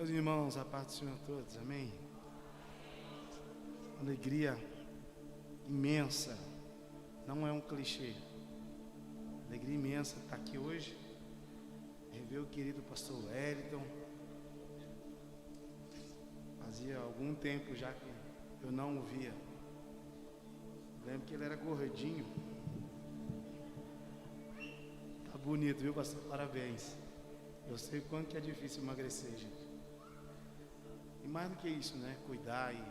Meus irmãos, a paz do Senhor a todos, amém? Alegria imensa, não é um clichê. Alegria imensa estar aqui hoje, rever o querido pastor Wellington. Fazia algum tempo já que eu não o via. Lembro que ele era gordinho. Tá bonito, viu, pastor? Parabéns. Eu sei o quanto que é difícil emagrecer, gente. E mais do que isso, né? Cuidar e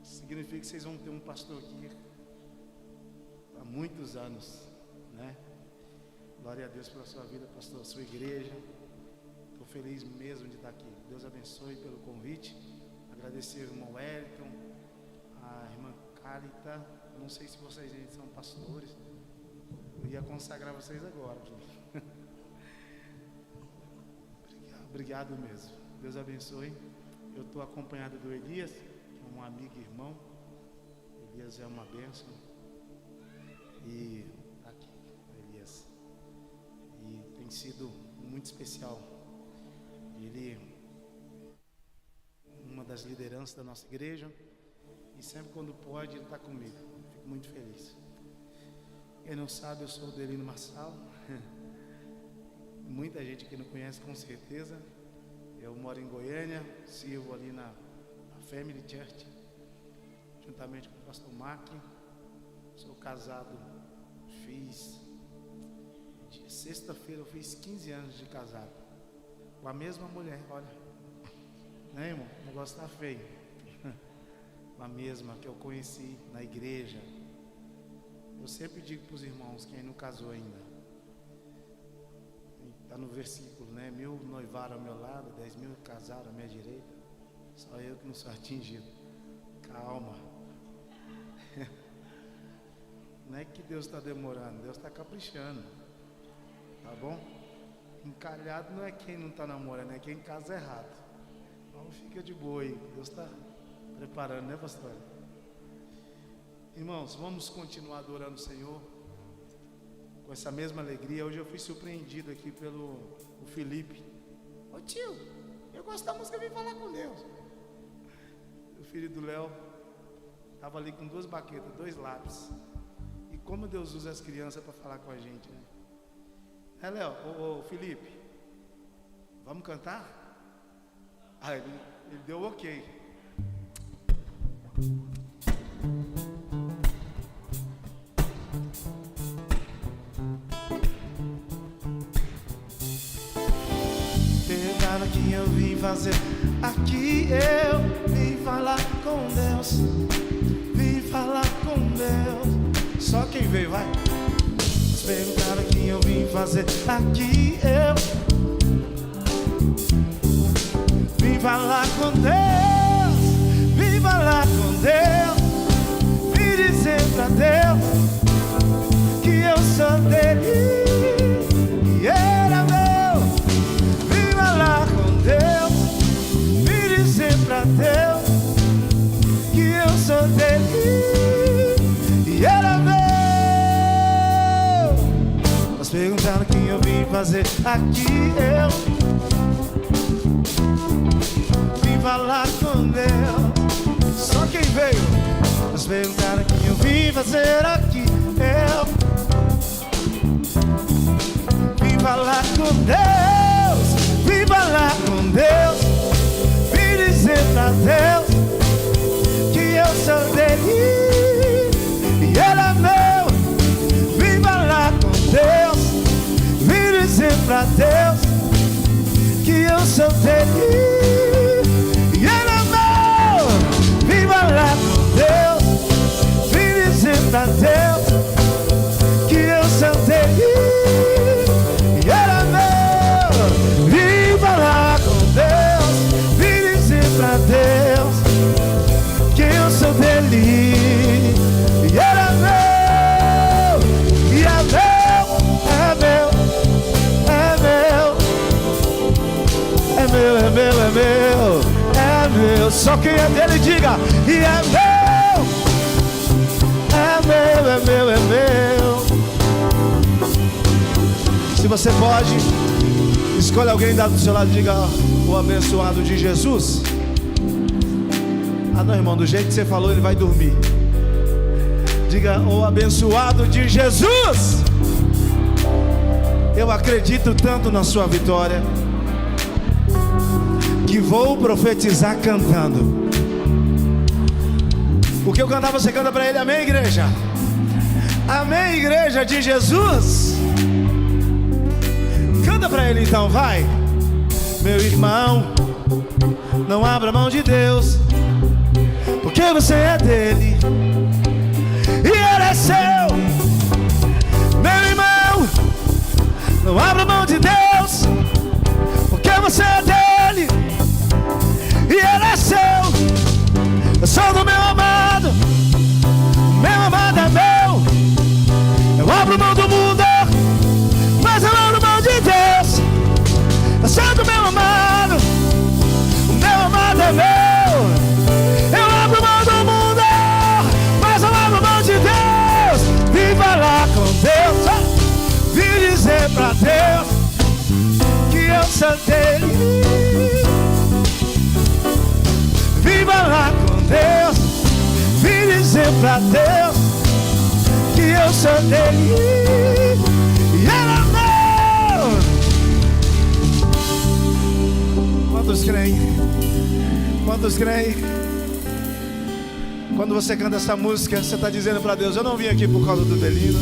significa que vocês vão ter um pastor aqui há muitos anos, né? Glória a Deus pela sua vida, pastor, sua igreja. Estou feliz mesmo de estar aqui. Deus abençoe pelo convite. Agradecer ao irmão Wellington, a irmã Carita. Não sei se vocês ainda são pastores. Eu ia consagrar vocês agora, gente. Obrigado mesmo. Deus abençoe. Eu estou acompanhado do Elias, que é um amigo e irmão. Elias é uma bênção. E aqui, Elias. E tem sido muito especial. Ele é uma das lideranças da nossa igreja. E sempre quando pode, ele está comigo. Fico muito feliz. Quem não sabe, eu sou o Delino Marçal. Muita gente que não conhece, com certeza. Eu moro em Goiânia, sirvo ali na Family Church, juntamente com o pastor Mark. Sou casado, sexta-feira eu fiz 15 anos de casado, com a mesma mulher, olha, né, irmão? O negócio está feio. Com a mesma que eu conheci na igreja. Eu sempre digo para os irmãos, quem não casou ainda, está no versículo, né? 1000 noivaram ao meu lado, 10.000 casaram à minha direita. Só eu que não sou atingido. Calma. Não é que Deus está demorando, Deus está caprichando. Tá bom? Encalhado não é quem não está namorando, é quem casa errado. Então fica de boa aí. Deus está preparando, né, pastor? Irmãos, vamos continuar adorando o Senhor com essa mesma alegria. Hoje eu fui surpreendido aqui pelo Felipe. Ô tio, eu gosto da música, vim falar com Deus. O filho do Léo estava ali com 2 baquetas, 2 lápis. E como Deus usa as crianças para falar com a gente, né? É, Léo, ô Felipe, vamos cantar? Ah, ele deu ok. Perguntaram o que eu vim fazer aqui, eu vim falar com Deus. Vim falar com Deus. Só quem veio, vai. Eles perguntaram o que eu vim fazer aqui, eu vim falar com Deus. Vim falar com Deus. Vim dizer pra Deus que eu sou dele. Deus, que eu sou dele e era meu. Mas perguntaram o que eu vim fazer aqui, eu vim falar com Deus. Só quem veio. Mas perguntaram o que eu vim fazer aqui, eu vim falar com Deus. Vim falar com Deus. Dizer pra Deus que eu sou dele e ele é meu. Vim falar com Deus. Vim dizer pra Deus que eu sou dele e ele é meu. Vim falar com Deus. Vim dizer pra Deus que eu sou dele e ele é meu. Vim falar com Deus. Pra Deus que eu sou dele e ele é meu, e é meu, é meu, é meu, é meu, é meu, é meu, é meu. Só quem é dele diga, e é meu, é meu, é meu, é meu. Se você pode Escolha alguém do seu lado e diga: o abençoado de Jesus. Ah não, irmão, do jeito que você falou ele vai dormir. Diga: o abençoado de Jesus. Eu acredito tanto na sua vitória que vou profetizar cantando. O que eu cantar você canta para ele. Amém, igreja? Amém, igreja de Jesus. Canta para ele então, vai. Meu irmão, não abra mão de Deus, porque você é dele e ele é seu. Meu irmão, não abra mão de Deus, porque você é dele e ele é seu. Eu sou do meu amado, meu amado é meu. Eu abro mão do mundo, mas eu abro mão de Deus. Eu sou do meu amado, o meu amado é meu. Eu abro mão do mundo, mas eu abro mão de Deus. Vim falar com Deus, vim dizer pra Deus que eu sou dele. Vim falar com Deus, vim dizer pra Deus que eu sou dele e ele é meu. Quantos creem? Quantos creem? Quando você canta essa música, você está dizendo para Deus: eu não vim aqui por causa do Delino,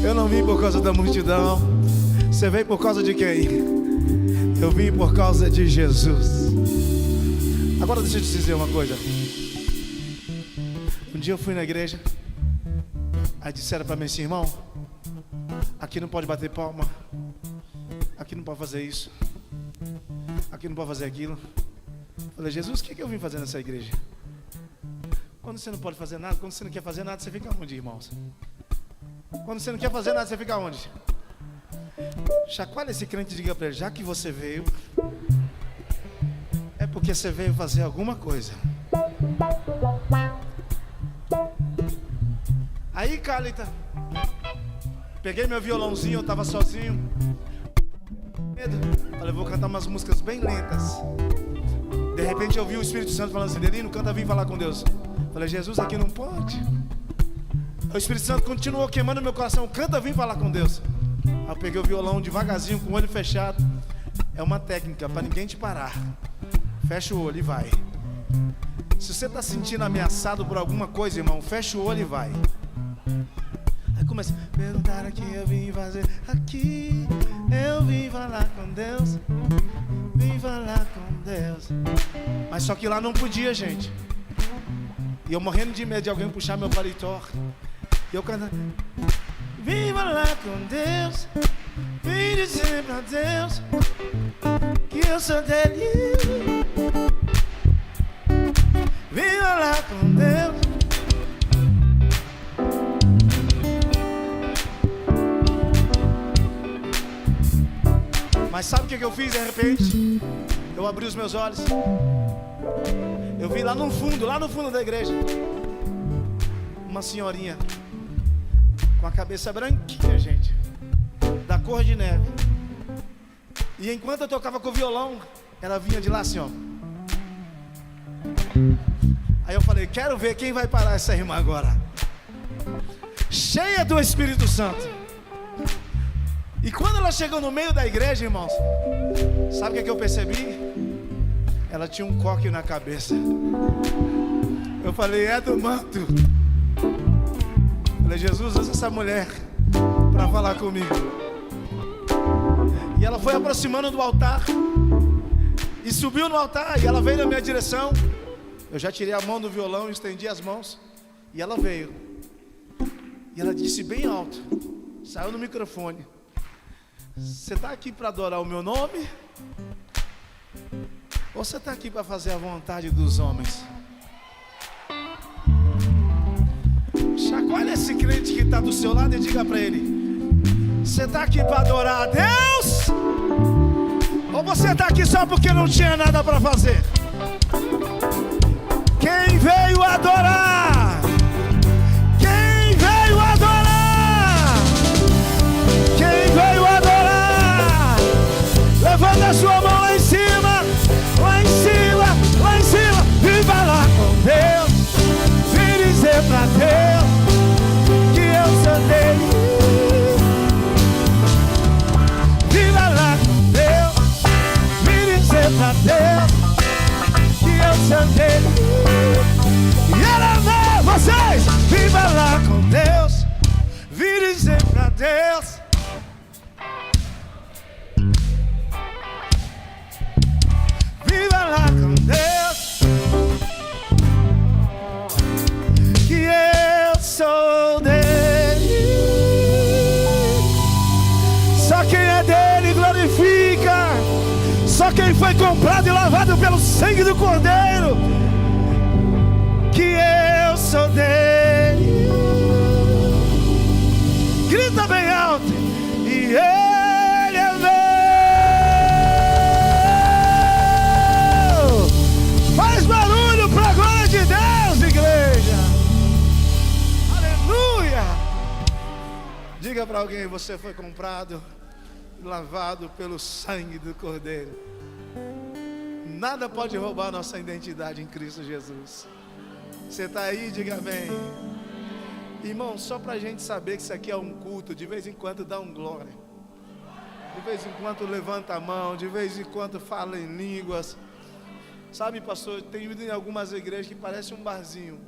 eu não vim por causa da multidão. Você veio por causa de quem? Eu vim por causa de Jesus. Agora deixa eu te dizer uma coisa. Um dia eu fui na igreja, aí disseram para mim assim: irmão, aqui não pode bater palma, aqui não pode fazer isso, aqui não pode fazer aquilo. Eu falei: Jesus, o que eu vim fazer nessa igreja? Quando você não pode fazer nada, quando você não quer fazer nada, você fica onde, irmãos? Quando você não quer fazer nada, você fica onde? Chacoalha esse crente e diga para ele: já que você veio, é porque você veio fazer alguma coisa. Aí, Calita, peguei meu violãozinho, eu estava sozinho, medo. Falei: vou cantar umas músicas bem lentas. De repente eu vi o Espírito Santo falando assim: Delino, canta, vim falar com Deus. Falei: Jesus, aqui não pode. O Espírito Santo continuou queimando meu coração: canta, vim falar com Deus. Aí eu peguei o violão devagarzinho, com o olho fechado. É uma técnica para ninguém te parar. Fecha o olho e vai. Se você está sentindo ameaçado por alguma coisa, irmão, fecha o olho e vai. Aí começa: perguntaram o que eu vim fazer aqui. Eu vim falar com Deus, vim falar com Deus. Mas só que lá não podia, gente. E eu morrendo de medo de alguém puxar meu paletó. E eu cantando: vim falar com Deus, vim dizer pra Deus que eu sou dele. Vim falar com Deus. Mas sabe o que eu fiz de repente? Eu abri os meus olhos. Eu vi lá no fundo da igreja, uma senhorinha com a cabeça branquinha, gente, da cor de neve. E enquanto eu tocava com o violão, ela vinha de lá assim, ó. Aí eu falei: quero ver quem vai parar essa irmã agora. Cheia do Espírito Santo. E quando ela chegou no meio da igreja, irmãos, sabe o que eu percebi? Ela tinha um coque na cabeça. Eu falei: é do manto. Eu falei: Jesus, usa essa mulher para falar comigo. E ela foi aproximando do altar e subiu no altar. E ela veio na minha direção. Eu já tirei a mão do violão, estendi as mãos. E ela veio. E ela disse bem alto, saiu no microfone: você está aqui para adorar o meu nome? Ou você está aqui para fazer a vontade dos homens? Chacoalha esse crente que está do seu lado e diga para ele: você está aqui para adorar a Deus? Ou você está aqui só porque não tinha nada para fazer? Quem veio adorar? Quem veio adorar? Quem veio adorar? pra Deus, que eu sou dele. E ela vê vocês, viva lá com Deus, vire sempre pra Deus. Viva lá com Deus, que eu sou dele. Só quem é dele glorifica. Só quem foi comprado e lavado pelo sangue do Cordeiro, que eu sou dele. Grita bem alto. E ele é meu. Faz barulho para a glória de Deus, igreja. Aleluia. Diga para alguém: você foi comprado, lavado pelo sangue do Cordeiro. Nada pode roubar nossa identidade em Cristo Jesus. Você está aí? Diga amém. Irmão, só para a gente saber que isso aqui é um culto, de vez em quando dá um glória, de vez em quando levanta a mão, de vez em quando fala em línguas. Sabe, pastor, tem ido em algumas igrejas que parece um barzinho,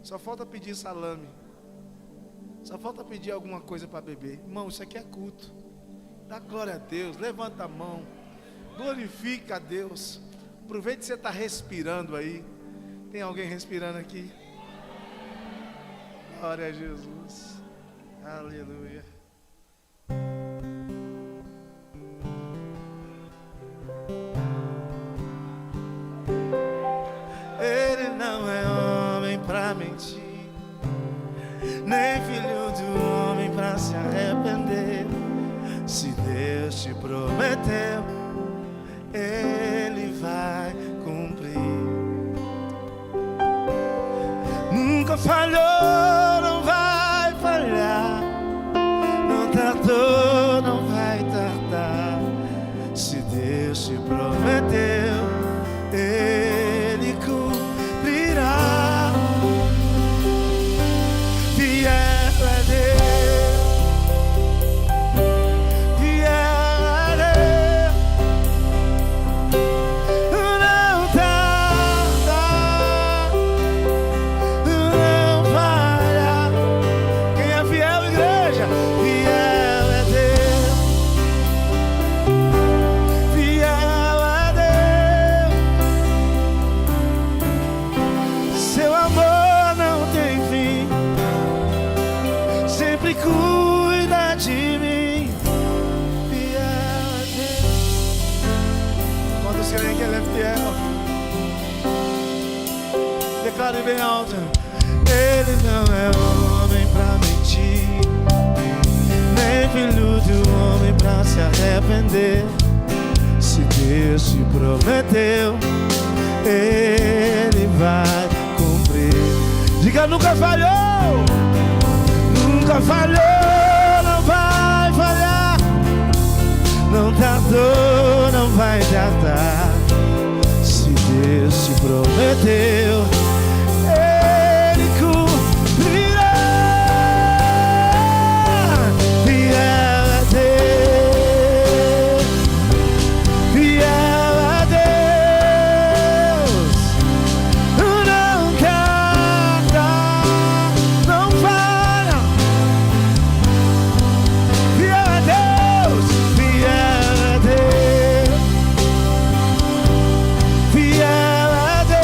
só falta pedir salame, só falta pedir alguma coisa para beber. Irmão, isso aqui é culto. Dá glória a Deus, levanta a mão, glorifica a Deus. Aproveite que você está respirando aí. Tem alguém respirando aqui? Glória a Jesus. Aleluia. Ele não é homem para mentir, nem filho do homem para se arrepender. Se Deus te prometeu, Ele vai cumprir. Nunca falhou, não vai falhar. Não tardou, não vai tardar. Se Deus te prometeu, Ele cumprirá. Fiel é Deus. Cuida de mim, fiel a Deus. Quando você vê que Ele é fiel, declare bem alto: Ele não é homem pra mentir, nem filho do homem pra se arrepender. Se Deus te prometeu, Ele vai cumprir. Diga: nunca falhou. Nunca falhou, não vai falhar. Não tardou, não vai tardar. Se Deus te prometeu, Ele cumprirá. Fiel a Deus, fiel a Deus. Não tarda, não falha. Fiel a Deus, fiel a Deus, fiel a Deus.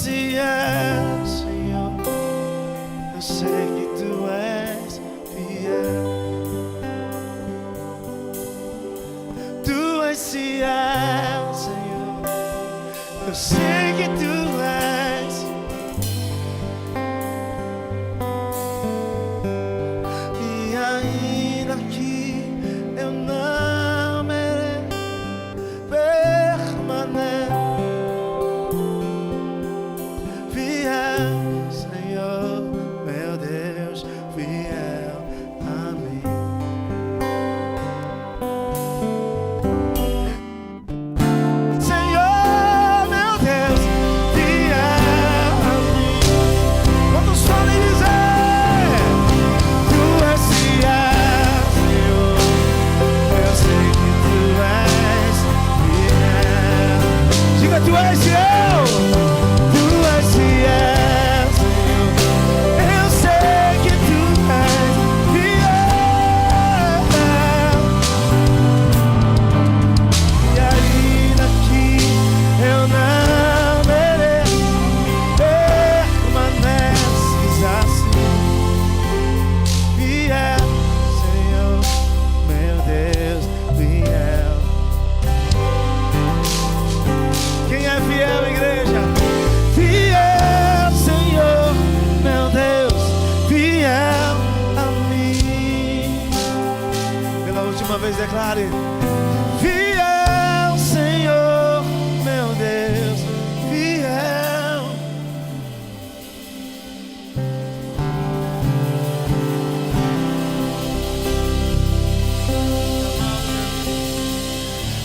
fiel, Senhor. Eu sei que Tu és fiel. Tu és fiel, Senhor. Eu sei que Tu és. E ainda que eu não mereço, permaneço fiel, Senhor, meu Deus, fiel a mim. Senhor, meu Deus, fiel a mim. Quantos podem dizer? Tu és fiel, Senhor. Eu sei que Tu és fiel. Diga, Tu és fiel. Tu és fiel, Senhor. Eu sei que Tu és fiel. E ainda que eu não mereço, permaneces assim. Fiel, Senhor, meu Deus, fiel. Quem é fiel, igreja? Fiel, Senhor, meu Deus, fiel a mim. Pela última vez declare: fiel, Senhor, meu Deus, fiel.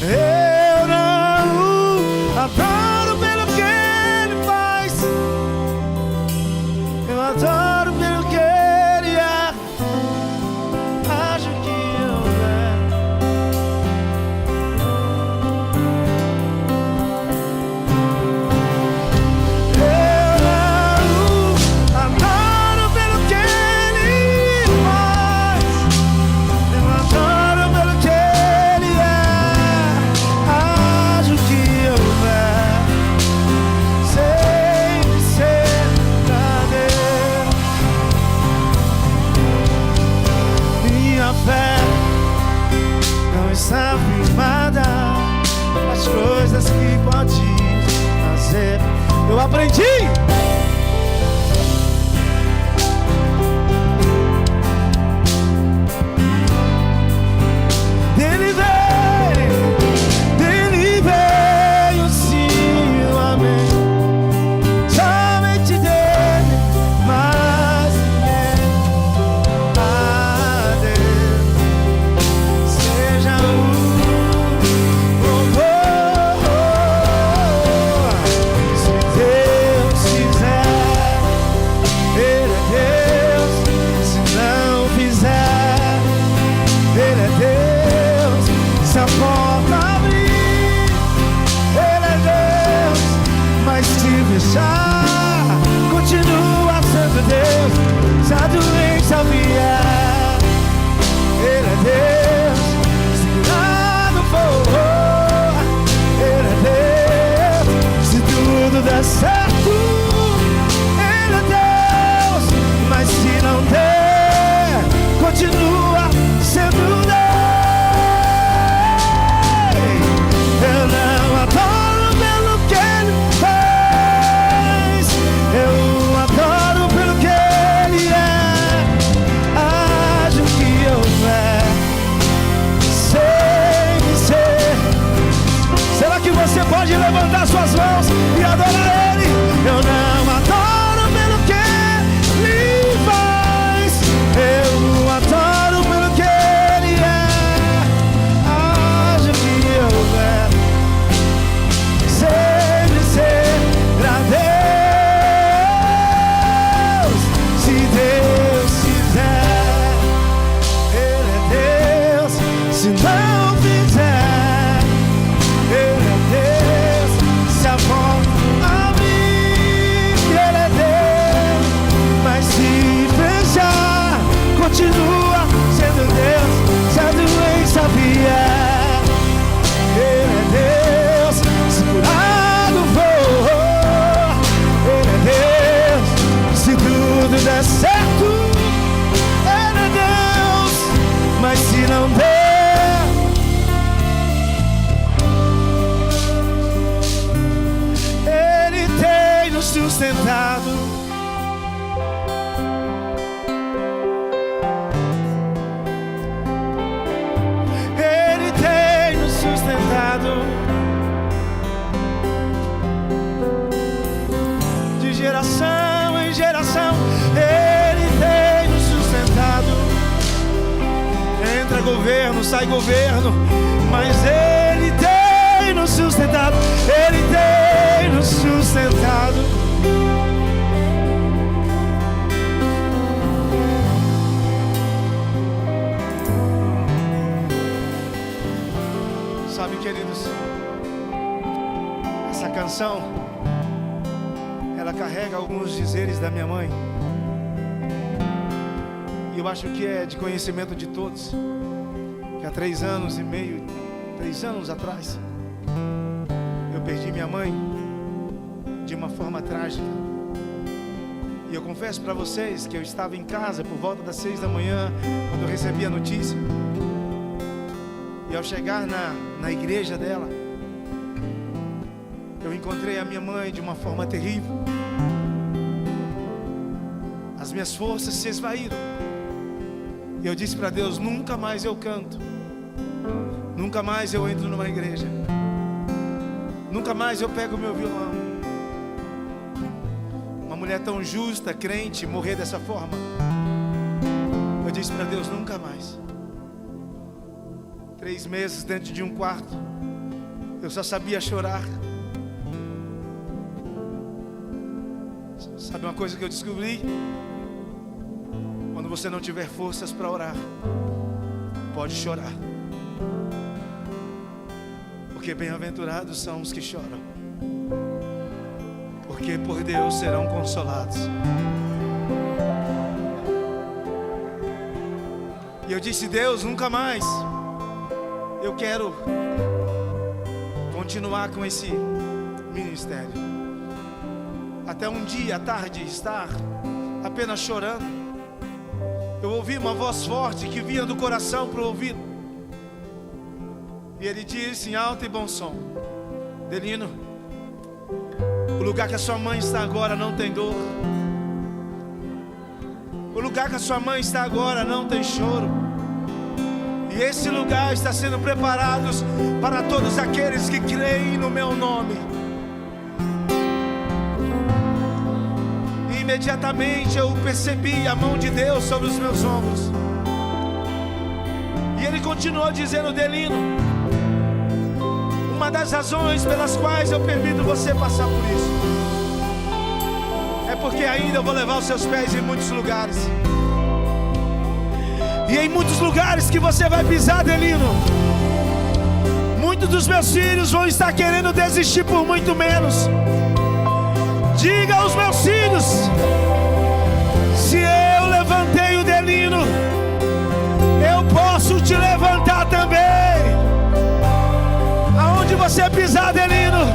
Eu não o adoro pelo que Ele faz. Eu adoro pelo que Ele é. Acho que eu não o adoro pelo que Ele faz. Eu adoro pelo que Ele é. Acho que eu sempre ser pra Deus. Minha fé não está firmada nas coisas que pode fazer. Eu aprendi. Dele veio sim o amém. Somente dele, mas ninguém. A Deus seja o louvor. Se Deus fizer, Ele é Deus. Se não fizer, Ele é Deus. Se a porta abrir, Ele é Deus. Mas se fechar, continua sendo Deus. Se a doença vier, Ele é Deus. Se nada for, Ele é Deus. Se tudo der certo, Ele é Deus. Mas se não der, continua sendo Deus. Eu não adoro pelo que Ele faz. Eu adoro pelo que Ele é. Acho que eu sem ser. Será que você pode levantar suas mãos e adorar Ele? Eu não adoro pelo que Ele faz. Eu adoro pelo que Ele é. Acho que eu sempre ser pra Deus. Se Deus quiser, Ele é Deus. Se não fizer, Ele é Deus. Se a porta abrir, governo, sai governo, mas Ele tem nos sustentado, Ele tem nos sustentado. Sabe, queridos, essa canção, ela carrega alguns dizeres da minha mãe, e eu acho que é de conhecimento de todos, que há 3 anos e meio, 3 anos atrás, eu perdi minha mãe de uma forma trágica. E eu confesso para vocês que eu estava em casa por volta das 6 da manhã, quando eu recebi a notícia. E ao chegar na igreja dela, eu encontrei a minha mãe de uma forma terrível. As minhas forças se esvaíram. E eu disse para Deus: nunca mais eu canto, nunca mais eu entro numa igreja, nunca mais eu pego o meu violão. Uma mulher tão justa, crente, morrer dessa forma. Eu disse para Deus: nunca mais. 3 meses dentro de um quarto, eu só sabia chorar. Sabe uma coisa que eu descobri? Quando você não tiver forças para orar, pode chorar, porque bem-aventurados são os que choram, porque por Deus serão consolados. E eu disse: Deus, nunca mais eu quero continuar com esse ministério, até um dia à tarde estar apenas chorando. Eu ouvi uma voz forte que vinha do coração para o ouvido, e ele disse em alto e bom som: Delino, o lugar que a sua mãe está agora não tem dor, o lugar que a sua mãe está agora não tem choro. E esse lugar está sendo preparado para todos aqueles que creem no meu nome. E imediatamente eu percebi a mão de Deus sobre os meus ombros. E Ele continuou dizendo: Delino, uma das razões pelas quais eu permito você passar por isso é porque ainda eu vou levar os seus pés em muitos lugares. E em muitos lugares que você vai pisar, Delino, muitos dos meus filhos vão estar querendo desistir por muito menos. Diga aos meus filhos: se eu levantei o Delino, eu posso te levantar também. Aonde você pisar, Delino,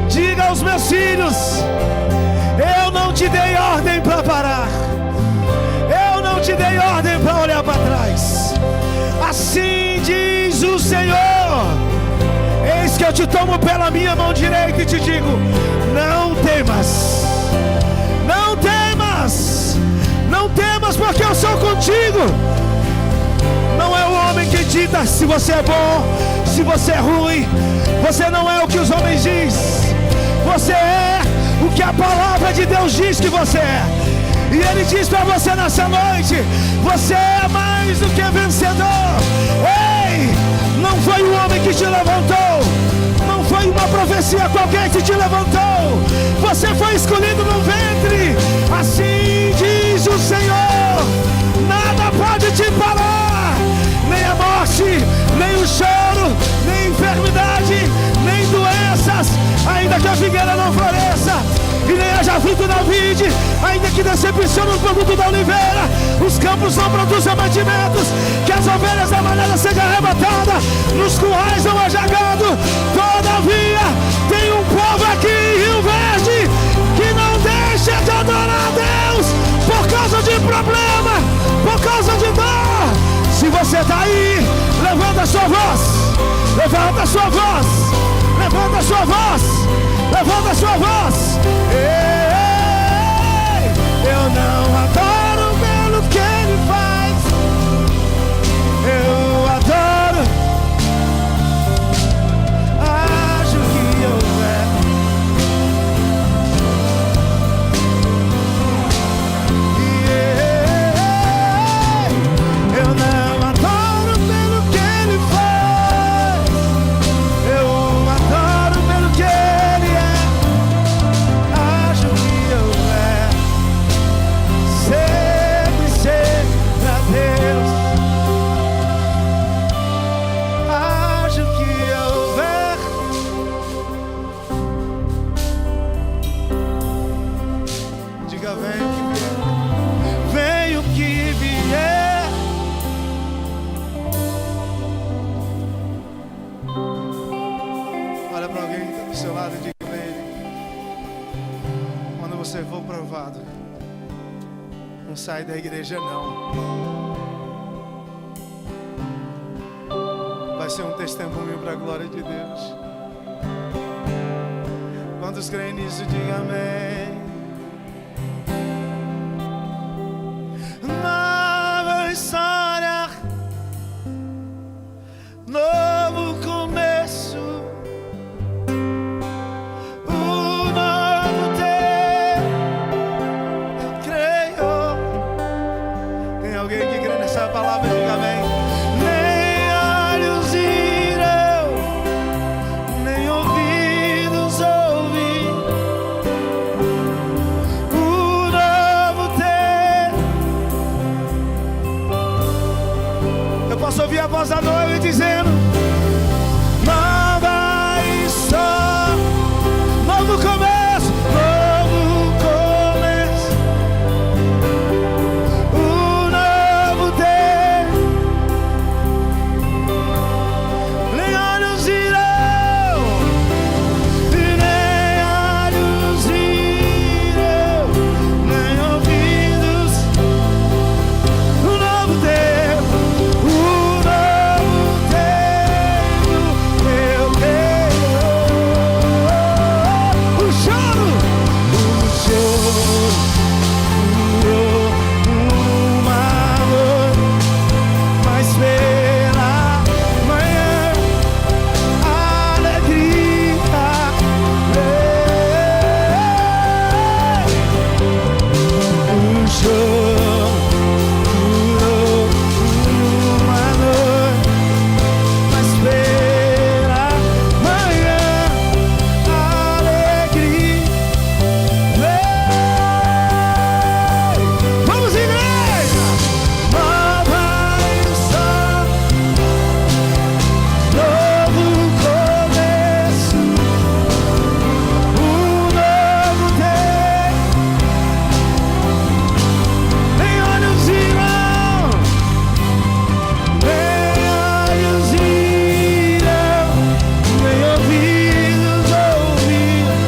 diga aos meus filhos: eu não te dei ordem para parar, eu não te dei ordem para olhar para trás. Assim diz o Senhor: eis que eu te tomo pela minha mão direita e te digo: não temas, não temas, não temas, porque eu sou contigo. Não é o homem que dita se você é bom, se você é ruim. Você não é o que os homens dizem, você é o que a palavra de Deus diz que você é. E Ele diz para você nessa noite: você é mais do que vencedor. Ei, não foi o homem que te levantou, não foi uma profecia qualquer que te levantou. Você foi escolhido no ventre. Assim diz o Senhor: nada pode te parar, nem a morte, nem o choro, nem a enfermidade, nem doenças. Ainda que a figueira não floresça e nem haja fruto na vide, ainda que decepcione o produto da oliveira, os campos não produzam mantimentos, que as ovelhas da manada sejam arrebatadas, nos currais não haja gado. Todavia tem um povo aqui em Rio Verde que não deixa de adorar a Deus por causa de problema, por causa de dor. Se você está aí, levanta a sua voz, levanta a sua voz, levanta a sua voz, levanta a sua voz. Ei, eu não adoro pelo que Ele faz, eu adoro, acho que eu eu não adoro seu lado e diga para ele: quando você for provado, não sai da igreja não. Vai ser um testemunho para a glória de Deus. Quantos creem nisso, diga amém. Nova história, novo começo, um novo tempo, eu creio. Tem alguém que crê nessa palavra? Diga amém. Nem olhos viram, nem ouvidos ouvem, um novo tempo. Eu posso ouvir a voz da noiva dizendo: nova história, novo começo, novo começo, um novo tempo. Nem olhos virão, e nem olhos viram, nem ouvidos. Um novo tempo, um novo tempo, eu creio. O choro, durou uma noite, mas pela manhã a alegria veio. O choro durou uma noite, mas pela manhã a alegria veio. Vamos, igreja! Nova história, novo começo, um novo tempo. Nem olhos virão, nem olhos viram, nem ouvidos ouviram.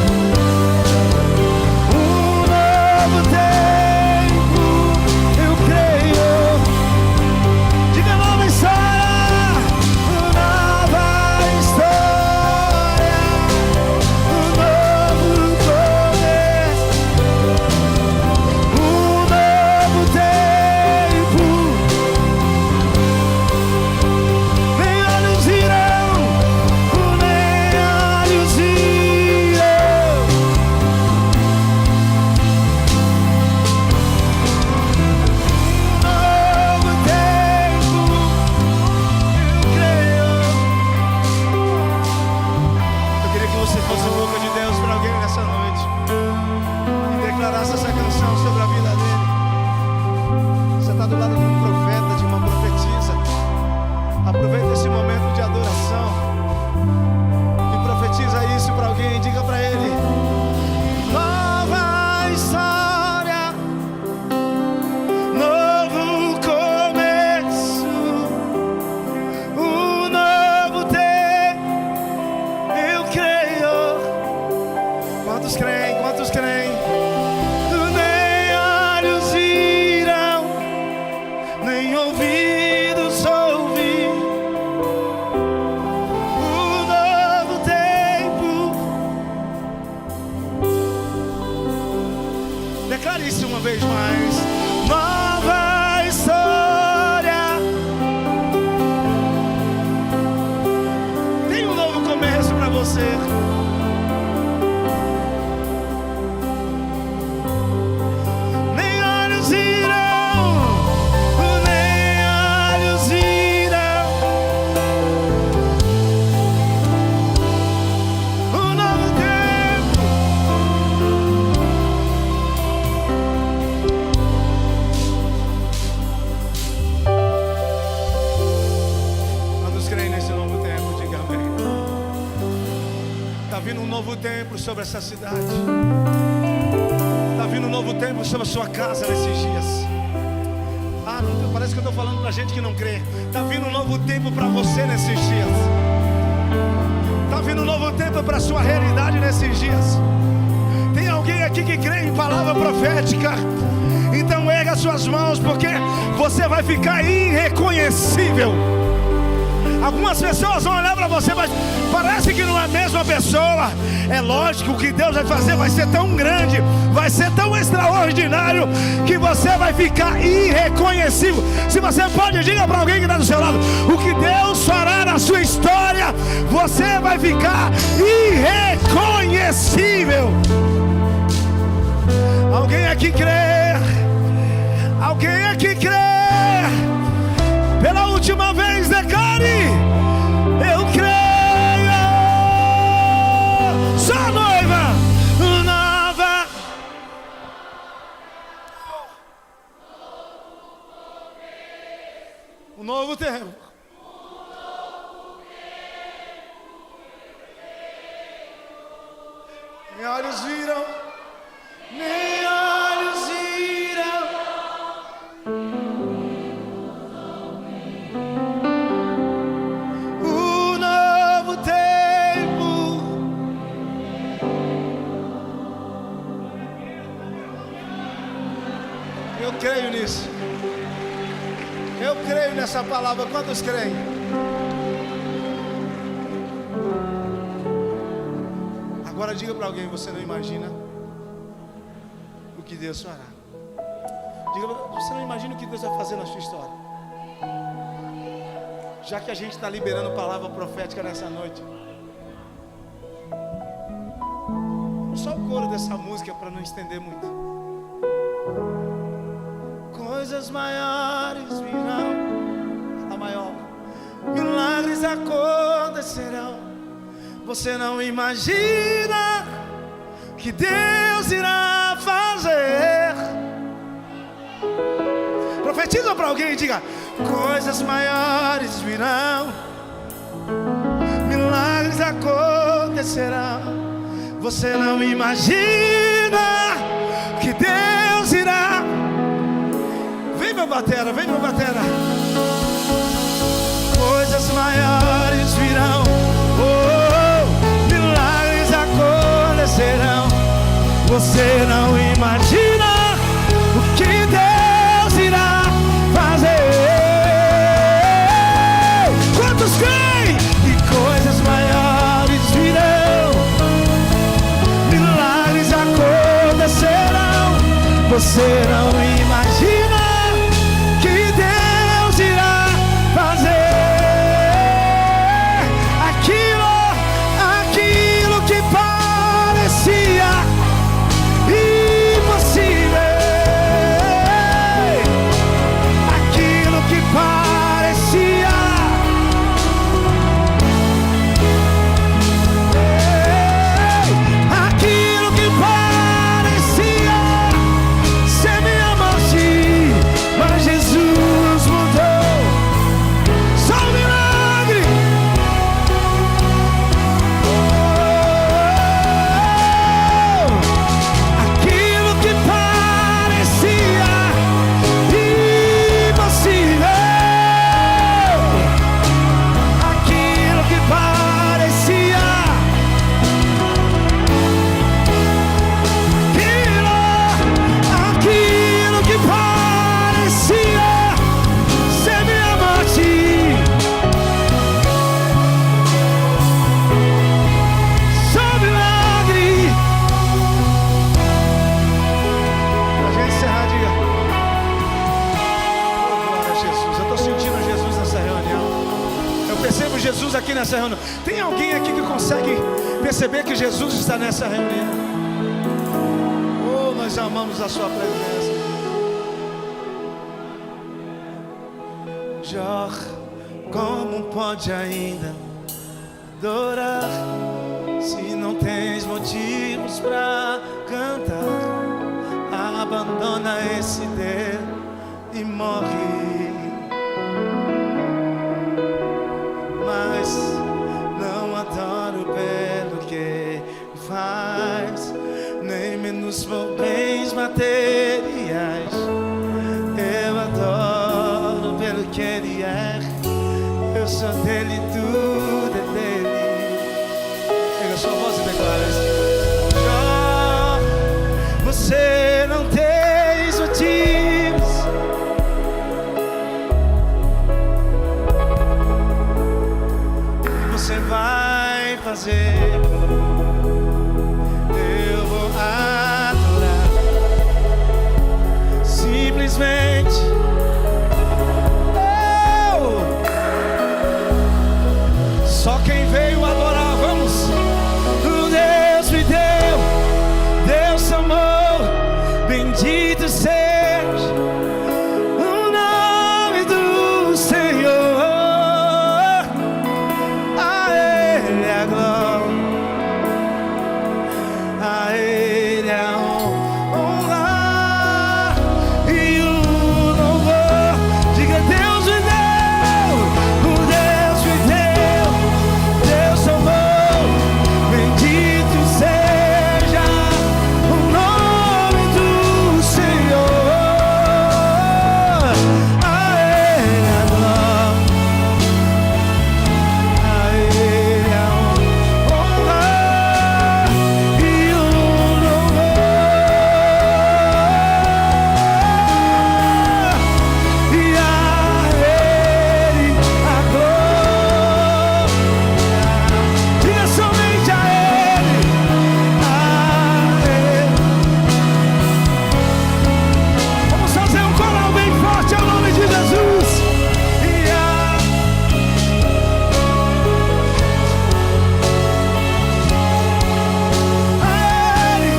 Um novo tempo, eu creio. Diga nova história, nova história, um novo começo, um novo tempo. Nem olhos virão, nem olhos viram. Novo tempo, eu creio. Eu queria que você fosse boca de Deus para alguém nessa noite e declarasse essa canção sobre a vida dele. Você está do lado de um profeta, de uma profetisa. Aproveita esse momento de adoração e profetiza isso para alguém. Diga para ele: nova história, novo começo, um novo tempo, eu creio. Quantos creem? Quantos creem? Nem olhos viram, nem ouvidos ouvir, um novo tempo. Declare isso uma vez mais. Nova história, tem um novo começo para você. Nem olhos virão, nem olhos viram, um novo tempo. Quantos creem nesse novo tempo? Diga amém. Está vindo um novo tempo sobre essa cidade. Está vindo um novo tempo sobre a sua casa nesses dias. Parece que eu estou falando para gente que não crê. Está vindo um novo tempo para você nesses dias. Está vindo um novo tempo para a sua realidade nesses dias. Tem alguém aqui que crê em palavra profética? Então erga suas mãos, porque você vai ficar irreconhecível. Algumas pessoas vão olhar para você, mas parece que não é a mesma pessoa. É lógico, o que Deus vai fazer vai ser tão grande, vai ser tão extraordinário, que você vai ficar irreconhecível. Se você pode, diga para alguém que está do seu lado: o que Deus fará na sua história, você vai ficar irreconhecível. Alguém aqui crê? Alguém aqui crê? Pela última vez, declare: eu creio. Só noiva nova. Um novo tempo. Nem olhos viram, nem olhos viram. O novo tempo. Eu creio nisso. Eu creio nessa palavra. Quantos creem? Agora diga para alguém: você não imagina o que Deus fará. Diga, você não imagina o que Deus vai fazer na sua história. Já que a gente está liberando palavra profética nessa noite, só o coro dessa música para não estender muito. Coisas maiores virão, a maior, milagres acontecerão. Você não imagina que Deus irá fazer. Profetiza para alguém e diga: coisas maiores virão, milagres acontecerão. Você não imagina que Deus irá. Vem meu batera, vem meu batera. Coisas maiores virão, milagres acontecerão. Você não imagina o que Deus irá fazer. Quantos creem que coisas maiores virão, milagres acontecerão? Você não imagina que Deus irá fazer aquilo que parecia impossível, aquilo que parecia ser minha morte, mas Jesus mudou. Só um milagre. Aquilo que parecia impossível, aquilo que parecia, aquilo que parecia ser minha morte, só um milagre. Pra gente encerrar, diga: oh, glória a Jesus. Eu estou sentindo Jesus nessa reunião. Eu percebo Jesus aqui nessa reunião. Tem alguém aqui que consegue perceber que Jesus está nessa reunião? Oh, nós amamos a sua presença. Jor, como pode ainda adorar se não tens motivos pra cantar? Abandona esse Deus e morre. Mas não adoro pelo que faz, nem menos por bens materiais. Eu adoro pelo que Ele é. Eu sou dele, tudo é dele. você vai fazer. Eu vou adorar, simplesmente. Só quem veio adorar, vamos. O Deus me deu, Deus amou, bendito seja o nome do Senhor. A Ele a glória, a Ele a honra e o louvor. Diga, Deus me deu, o Deus me deu, Deus amou, bendito seja o nome do Senhor. A Ele a glória, a Ele a honra e o louvor. E a Ele a glória. Diga somente a Ele, a Ele. Vamos fazer um coral bem forte ao nome de Jesus. E a Ele,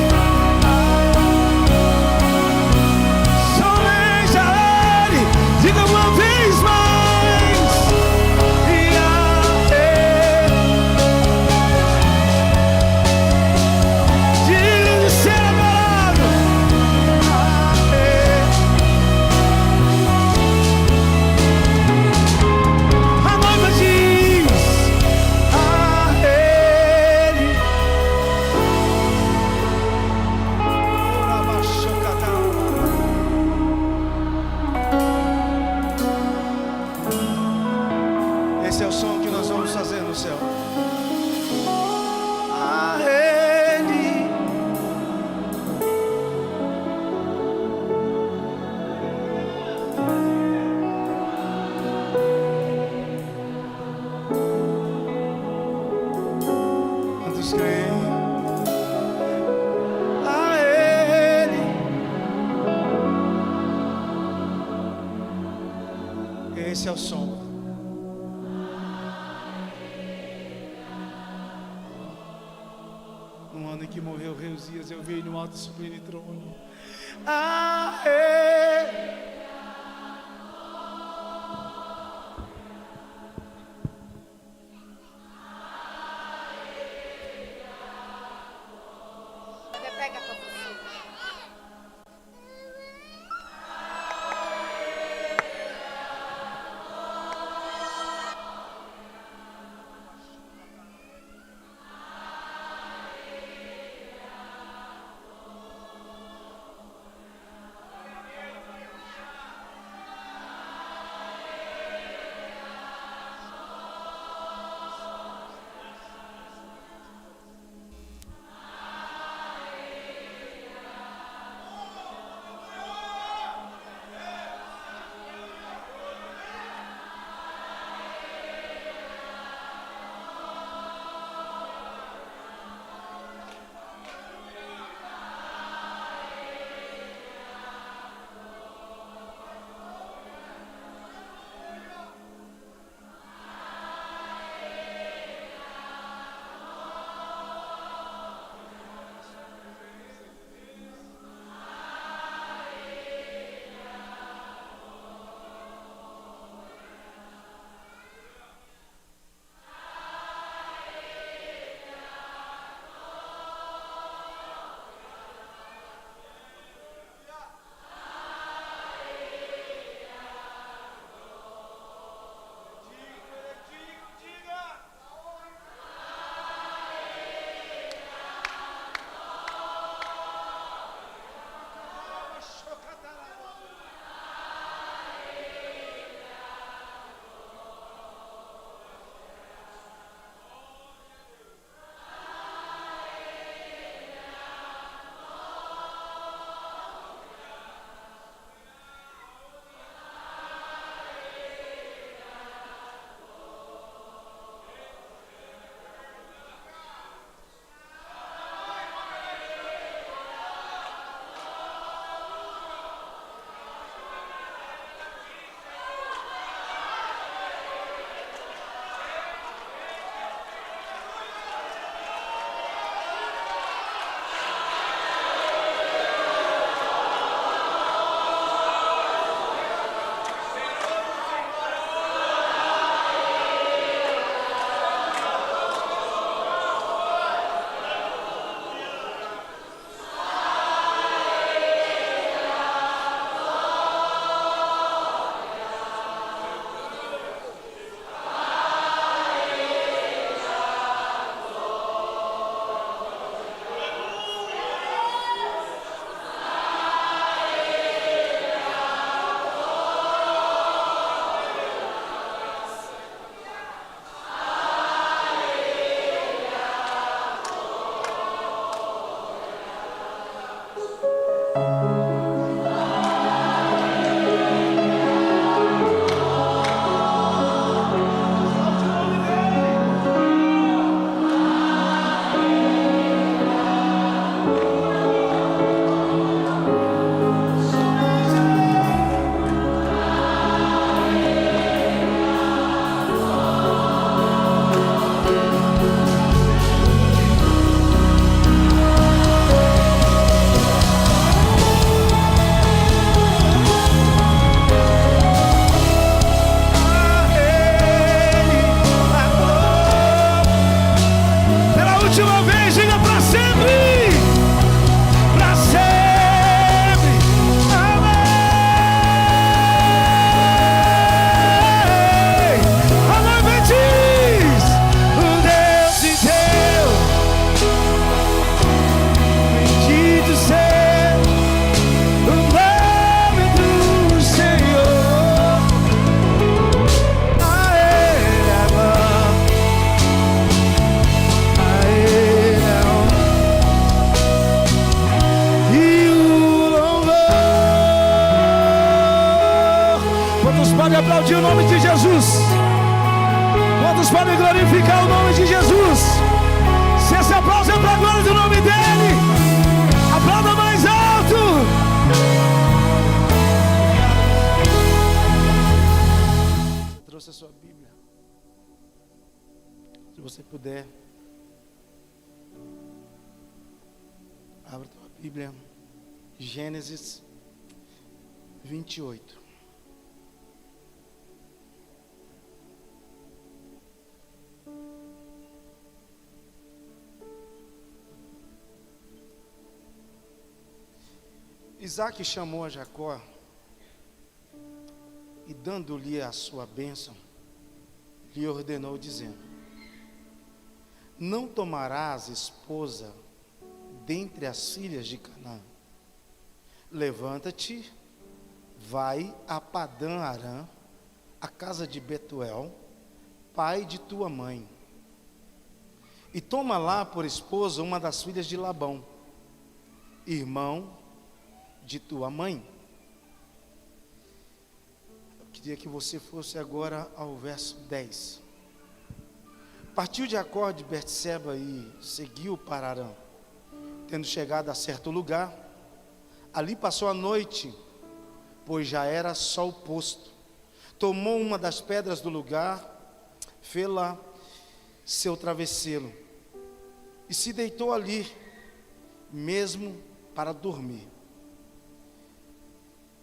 somente a Ele. Diga uma vez mais. E a Ele, digno de ser adorado. A Ele. A noiva diz: a Ele. Esse é o som que nós vamos fazer no céu. A Ele. Quantos creem? A Ele. Esse é o som. No ano em que morreu o rei Uzias, eu vi no alto e sublime trono. A Ele. Pega pra você. aplaudir o nome de Jesus? Quantos podem glorificar o nome de Jesus? Se esse aplauso é para a glória do nome dele, aplauda mais alto. Trouxe a sua Bíblia. Se você puder, abra a tua Bíblia. Gênesis 28. Isaac chamou a Jacó e, dando-lhe a sua bênção, lhe ordenou, dizendo: não tomarás esposa dentre as filhas de Canaã. Levanta-te, vai a Padã Arã, a casa de Betuel, pai de tua mãe, e toma lá por esposa uma das filhas de Labão, irmão de tua mãe. Eu queria que você fosse agora ao verso 10. Partiu Jacó de Berseba e seguiu para Arã. Tendo chegado a certo lugar, ali passou a noite, pois já era sol posto. Tomou uma das pedras do lugar, fê-la seu travesseiro, e se deitou ali, mesmo para dormir.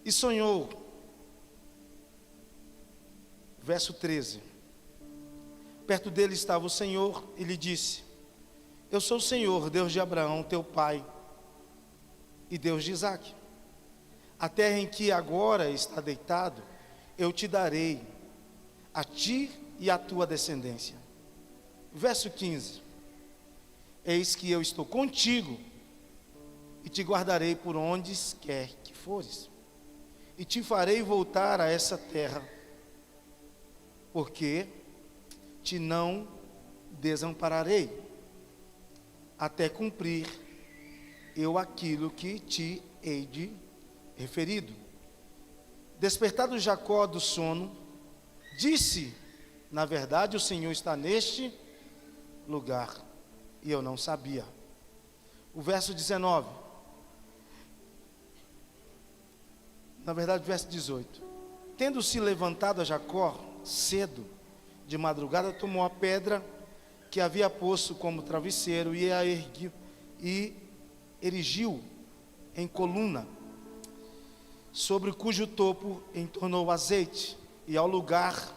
E sonhou, verso 13, perto dele estava o Senhor, e lhe disse: eu sou o Senhor, Deus de Abraão, teu pai, e Deus de Isaque. A terra em que agora está deitado, eu te darei, a ti e à tua descendência. Verso 15, eis que eu estou contigo, e te guardarei por onde quer que fores, e te farei voltar a essa terra, porque te não desampararei, até cumprir eu aquilo que te hei de referido. Despertado Jacó do sono, disse: na verdade o Senhor está neste lugar, e eu não sabia. O verso 19, na verdade, verso 18. Tendo-se levantado a Jacó cedo, de madrugada, tomou a pedra que havia posto como travesseiro e a erguiu e erigiu em coluna, sobre cujo topo entornou azeite, e ao lugar,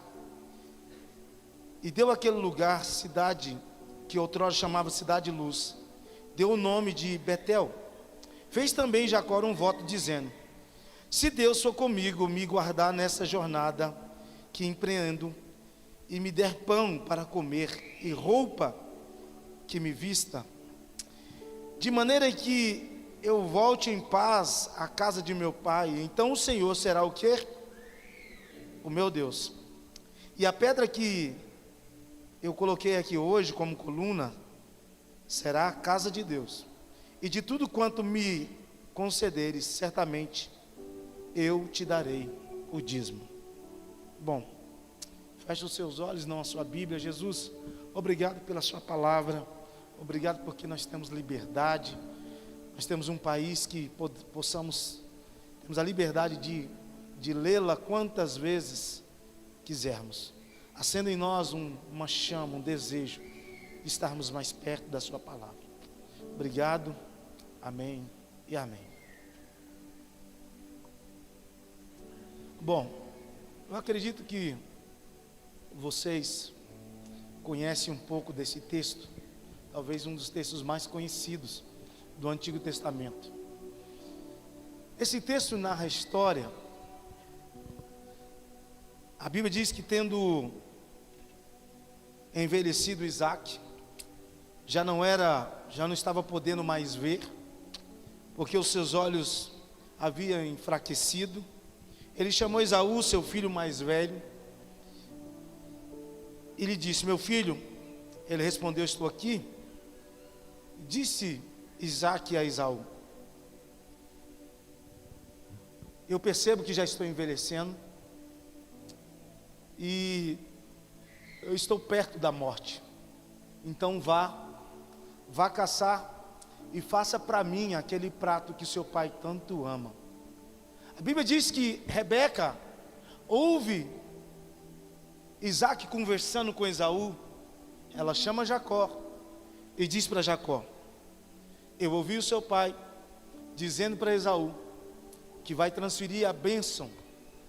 e deu aquele lugar cidade, que outrora chamava Cidade de Luz, deu o nome de Betel. Fez também Jacó um voto, dizendo: se Deus for comigo, me guardar nessa jornada que empreendo, e me der pão para comer, e roupa que me vista, de maneira que eu volte em paz à casa de meu pai, então o Senhor será o quê? O meu Deus. E a pedra que eu coloquei aqui hoje como coluna, será a casa de Deus. E de tudo quanto me concederes, certamente eu te darei o dízimo. Bom, feche os seus olhos, não a sua Bíblia. Jesus, obrigado pela sua palavra, obrigado porque nós temos liberdade, nós temos um país que temos a liberdade de lê-la quantas vezes quisermos. Acenda em nós uma chama, um desejo de estarmos mais perto da sua palavra. Obrigado, amém e amém. Bom, eu acredito que vocês conhecem um pouco desse texto, talvez um dos textos mais conhecidos do Antigo Testamento. Esse texto narra a história. A Bíblia diz que, tendo envelhecido Isaque, já não estava podendo mais ver, porque os seus olhos haviam enfraquecido. Ele chamou Esaú, seu filho mais velho, e lhe disse: meu filho. Ele respondeu: estou aqui. Disse Isaque a Esaú: eu percebo que já estou envelhecendo, e eu estou perto da morte. Então vá caçar e faça para mim aquele prato que seu pai tanto ama. A Bíblia diz que Rebeca ouve Isaac conversando com Esaú. Ela chama Jacó e diz para Jacó: eu ouvi o seu pai dizendo para Esaú que vai transferir a bênção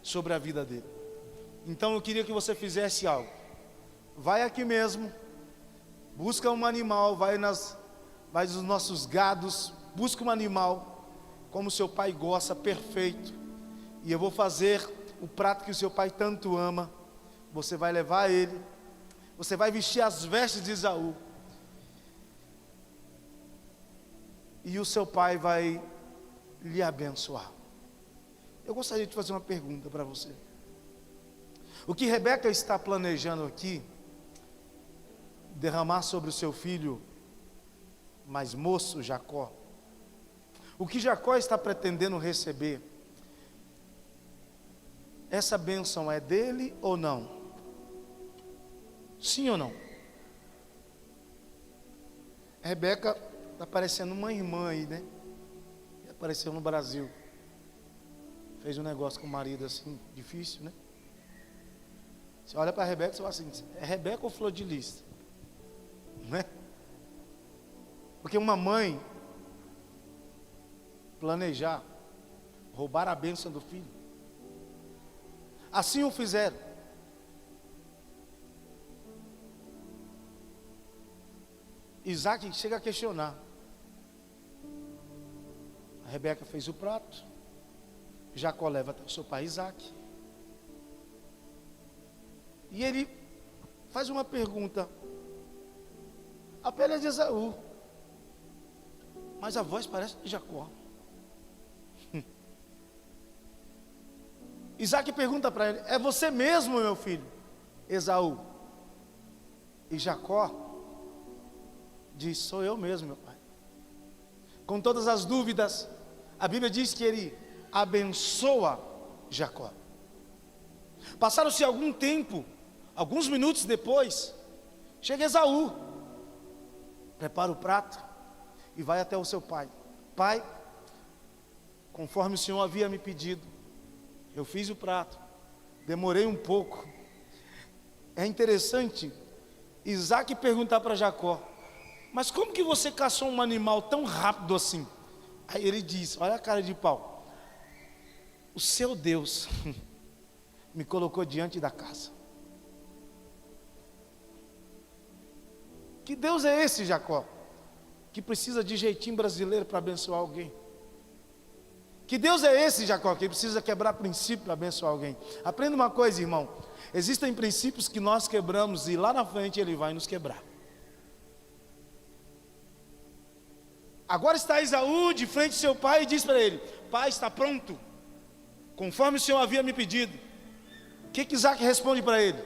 sobre a vida dele. Então eu queria que você fizesse algo. Vai aqui mesmo, busca um animal, vai nos nossos gados, busca um animal, como seu pai gosta, perfeito. E eu vou fazer o prato que o seu pai tanto ama. Você vai levar ele, você vai vestir as vestes de Esaú, e o seu pai vai lhe abençoar. Eu gostaria de fazer uma pergunta para você. O que Rebeca está planejando aqui, derramar sobre o seu filho mais moço, Jacó, o que Jacó está pretendendo receber, essa bênção é dele ou não? Sim ou não? Rebeca está parecendo uma irmã aí, né? Apareceu no Brasil, fez um negócio com o marido assim, difícil, né? Você olha para a Rebeca e fala assim: é Rebeca ou Flor de Lis? Não é? Porque uma mãe planejar roubar a bênção do filho, assim o fizeram. Isaac chega a questionar. A Rebeca fez o prato, Jacó leva até o seu pai Isaac, e ele faz uma pergunta: a pele é de Esaú, mas a voz parece de Jacó. Isaac pergunta para ele: é você mesmo, meu filho, Esaú? E Jacó diz: sou eu mesmo, meu pai. Com todas as dúvidas, a Bíblia diz que ele abençoa Jacó. Passaram-se algum tempo, alguns minutos depois, chega Esaú, prepara o prato e vai até o seu pai. Pai, conforme o Senhor havia me pedido, eu fiz o prato, demorei um pouco. É interessante Isaac perguntar para Jacó: mas como que você caçou um animal tão rápido assim? Aí ele diz: olha a cara de pau, o seu Deus me colocou diante da casa. Que Deus é esse, Jacó, que precisa de jeitinho brasileiro para abençoar alguém? Que Deus é esse, Jacó, que precisa quebrar princípio para abençoar alguém? Aprenda uma coisa, irmão: existem princípios que nós quebramos e lá na frente Ele vai nos quebrar. Agora está Esaú de frente ao seu pai e diz para ele: pai, está pronto, conforme o Senhor havia me pedido. O que Isaac responde para ele?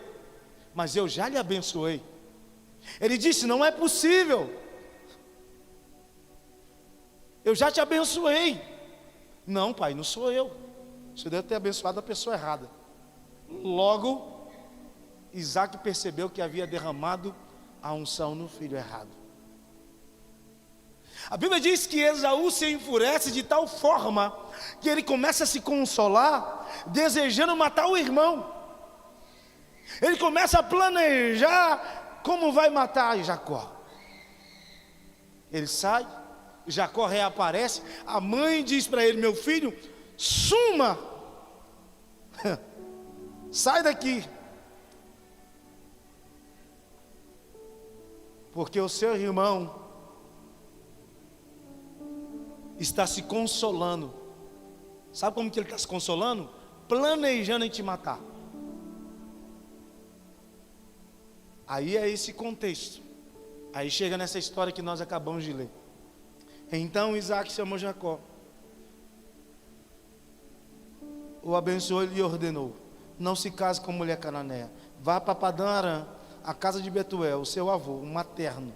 Mas eu já lhe abençoei. Ele disse: não é possível, eu já te abençoei. Não, pai, não sou eu, você deve ter abençoado a pessoa errada. Logo, Isaac percebeu que havia derramado a unção no filho errado. A Bíblia diz que Esaú se enfurece de tal forma que ele começa a se consolar, desejando matar o irmão. Ele começa a planejar como vai matar Jacó. Ele sai, Jacó reaparece, a mãe diz para ele: meu filho, suma, sai daqui, porque o seu irmão está se consolando. Sabe como que ele está se consolando? Planejando em te matar. Aí é esse contexto. Aí chega nessa história que nós acabamos de ler. Então Isaac chamou Jacó, o abençoou e lhe ordenou: não se case com mulher cananeia, vá para Padã Arã, a casa de Betuel, o seu avô, um materno,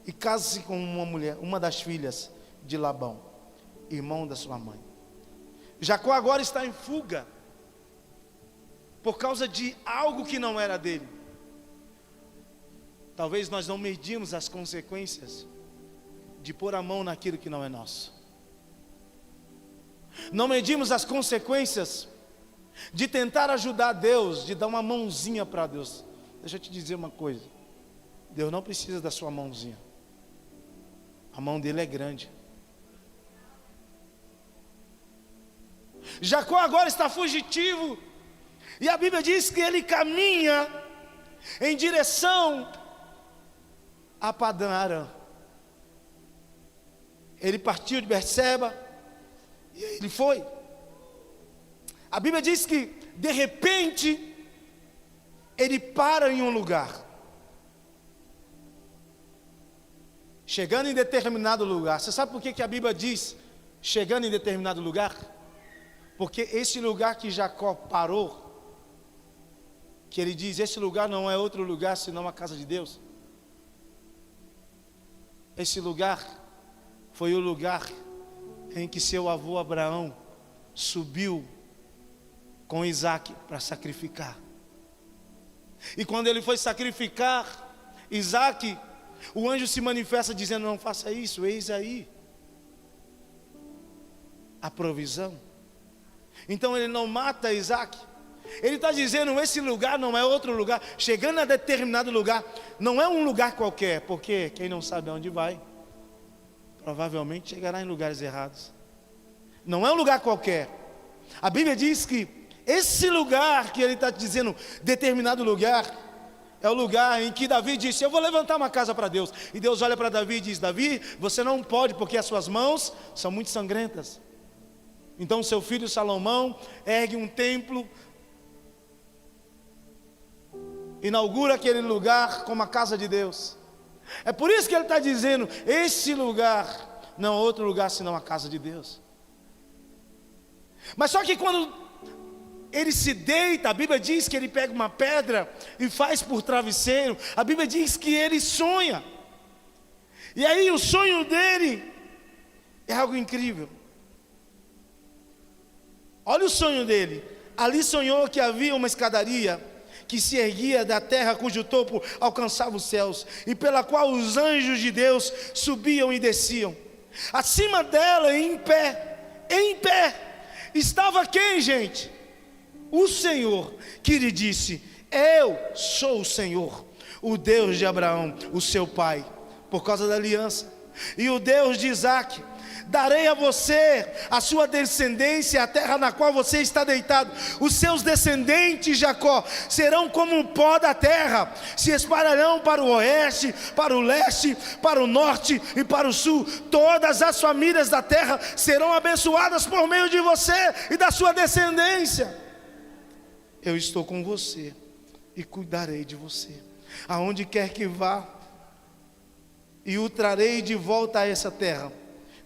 e case-se com uma mulher, uma das filhas de Labão, irmão da sua mãe. Jacó agora está em fuga. por causa de algo que não era dele. Talvez nós não medimos as consequências de pôr a mão naquilo que não é nosso. Não medimos as consequências de tentar ajudar Deus, de dar uma mãozinha para Deus. Deixa eu te dizer uma coisa: Deus não precisa da sua mãozinha. A mão dele é grande. Jacó agora está fugitivo, e a Bíblia diz que ele caminha em direção a Padã Arã. Ele partiu de Berseba e ele foi. A Bíblia diz que de repente ele para em um lugar. Chegando em determinado lugar. Você sabe por que a Bíblia diz chegando em determinado lugar? Porque esse lugar que Jacó parou, que ele diz, esse lugar não é outro lugar senão a casa de Deus. Esse lugar foi o lugar em que seu avô Abraão subiu com Isaac para sacrificar. E quando ele foi sacrificar Isaac, o anjo se manifesta dizendo: não faça isso, eis aí a provisão. Então ele não mata Isaac. Ele está dizendo: esse lugar não é outro lugar. Chegando a determinado lugar, não é um lugar qualquer, porque quem não sabe aonde vai, provavelmente chegará em lugares errados. Não é um lugar qualquer. A Bíblia diz que esse lugar que ele está dizendo, determinado lugar, é o lugar em que Davi disse: eu vou levantar uma casa para Deus. E Deus olha para Davi e diz: Davi, você não pode, porque as suas mãos são muito sangrentas. Então seu filho Salomão ergue um templo, inaugura aquele lugar como a casa de Deus. É por isso que ele está dizendo: esse lugar não é outro lugar senão a casa de Deus. Mas só que quando ele se deita, a Bíblia diz que ele pega uma pedra e faz por travesseiro. A Bíblia diz que ele sonha. E aí o sonho dele é algo incrível. Olha o sonho dele. Ali sonhou que havia uma escadaria que se erguia da terra, cujo topo alcançava os céus, e pela qual os anjos de Deus subiam e desciam. Acima dela, em pé, estava quem, gente? O Senhor, que lhe disse: eu sou o Senhor, o Deus de Abraão, o seu pai, por causa da aliança, e o Deus de Isaac. Darei a você, a sua descendência, a terra na qual você está deitado. Os seus descendentes, Jacó, serão como o pó da terra, se espalharão para o oeste, para o leste, para o norte e para o sul. Todas as famílias da terra serão abençoadas por meio de você e da sua descendência. Eu estou com você e cuidarei de você, aonde quer que vá, e o trarei de volta a essa terra.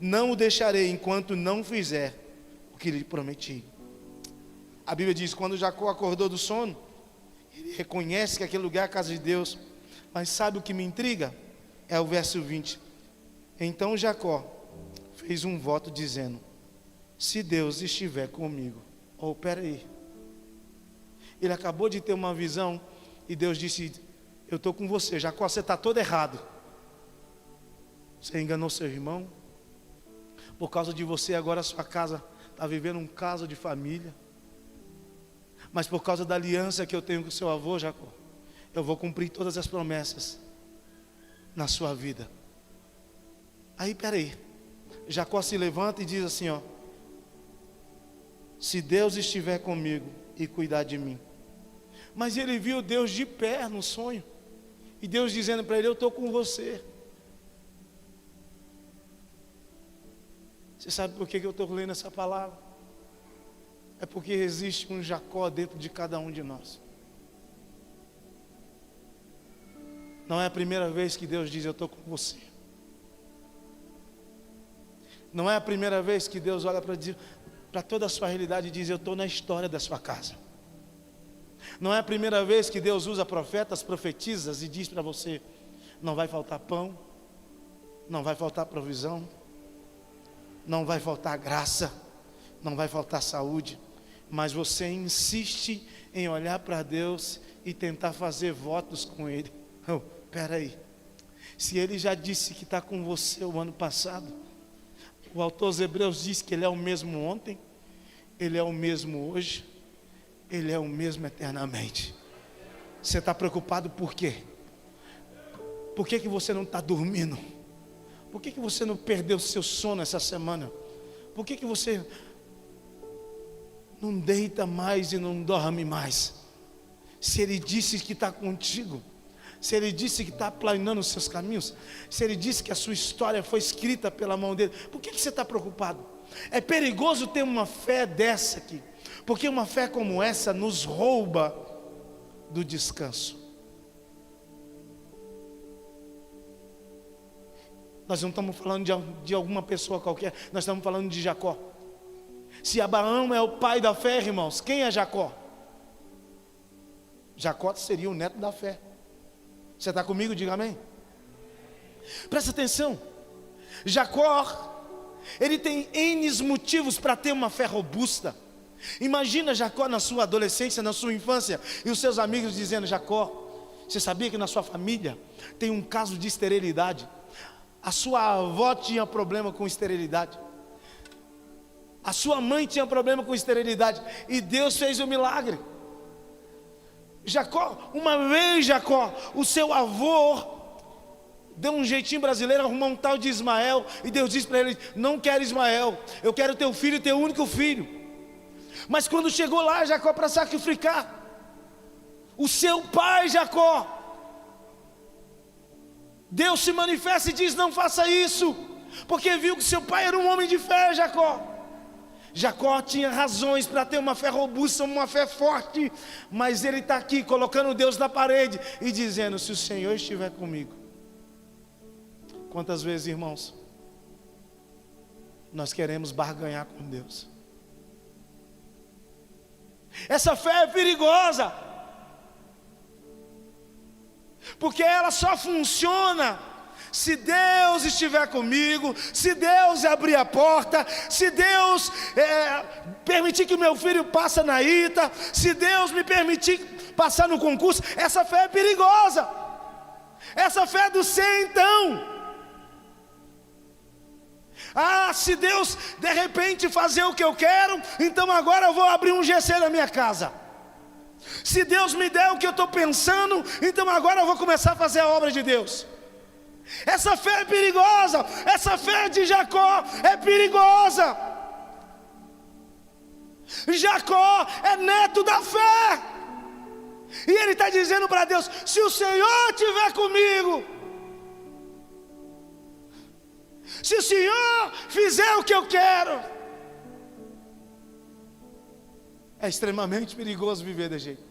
Não o deixarei enquanto não fizer o que lhe prometi. A Bíblia diz: quando Jacó acordou do sono, ele reconhece que aquele lugar é a casa de Deus. Mas sabe o que me intriga? É o verso 20. Então Jacó fez um voto dizendo: se Deus estiver comigo. Espera aí. Ele acabou de ter uma visão e Deus disse: eu estou com você. Jacó, você está todo errado. Você enganou seu irmão. Por causa de você agora a sua casa está vivendo um caso de família. Mas por causa da aliança que eu tenho com seu avô, Jacó, eu vou cumprir todas as promessas na sua vida. Aí, peraí, Jacó se levanta e diz assim: se Deus estiver comigo e cuidar de mim. Mas ele viu Deus de pé no sonho, e Deus dizendo para ele: eu estou com você. Você sabe por que eu estou lendo essa palavra? É porque existe um Jacó dentro de cada um de nós. Não é a primeira vez que Deus diz: eu estou com você. Não é a primeira vez que Deus olha para toda a sua realidade e diz: eu estou na história da sua casa. Não é a primeira vez que Deus usa profetas, profetizas e diz para você: não vai faltar pão, não vai faltar provisão, não vai faltar graça, não vai faltar saúde. mas você insiste em olhar para Deus e tentar fazer votos com Ele. Oh, espera aí, se Ele já disse que está com você o ano passado, o autor aos Hebreus diz que Ele é o mesmo ontem, Ele é o mesmo hoje, Ele é o mesmo eternamente. Você está preocupado por quê? Por que você não está dormindo? Por que você não perdeu o seu sono essa semana? Por que você não deita mais e não dorme mais? Se Ele disse que está contigo, se Ele disse que está aplanando os seus caminhos, se Ele disse que a sua história foi escrita pela mão dEle, por que você está preocupado? É perigoso ter uma fé dessa aqui, porque uma fé como essa nos rouba do descanso. Nós não estamos falando de alguma pessoa qualquer, nós estamos falando de Jacó. Se Abraão é o pai da fé, irmãos, quem é Jacó? Jacó seria o neto da fé. Você está comigo? Diga amém. Presta atenção. Jacó, ele tem N motivos para ter uma fé robusta. Imagina Jacó na sua adolescência, na sua infância, e os seus amigos dizendo: Jacó, você sabia que na sua família tem um caso de esterilidade? A sua avó tinha problema com esterilidade, a sua mãe tinha problema com esterilidade, e Deus fez o milagre. Jacó, uma vez Jacó, o seu avô deu um jeitinho brasileiro, arrumou um tal de Ismael, e Deus disse para ele: não quero Ismael, eu quero teu filho, teu único filho. Mas quando chegou lá Jacó para sacrificar o seu pai Jacó, Deus se manifesta e diz: não faça isso, porque viu que seu pai era um homem de fé. Jacó tinha razões para ter uma fé robusta, uma fé forte, mas ele está aqui colocando Deus na parede e dizendo: se o Senhor estiver comigo. Quantas vezes, irmãos, nós queremos barganhar com Deus? Essa fé é perigosa, porque ela só funciona se Deus estiver comigo, se Deus abrir a porta, se Deus permitir que o meu filho passe na ITA, se Deus me permitir passar no concurso. Essa fé é perigosa, essa fé é do ser então. Se Deus de repente fazer o que eu quero, então agora eu vou abrir um GC na minha casa. Se Deus me der o que eu estou pensando, então agora eu vou começar a fazer a obra de Deus. Essa fé é perigosa, essa fé de Jacó é perigosa. Jacó é neto da fé, e ele está dizendo para Deus: se o Senhor estiver comigo, se o Senhor fizer o que eu quero. É extremamente perigoso viver desse jeito,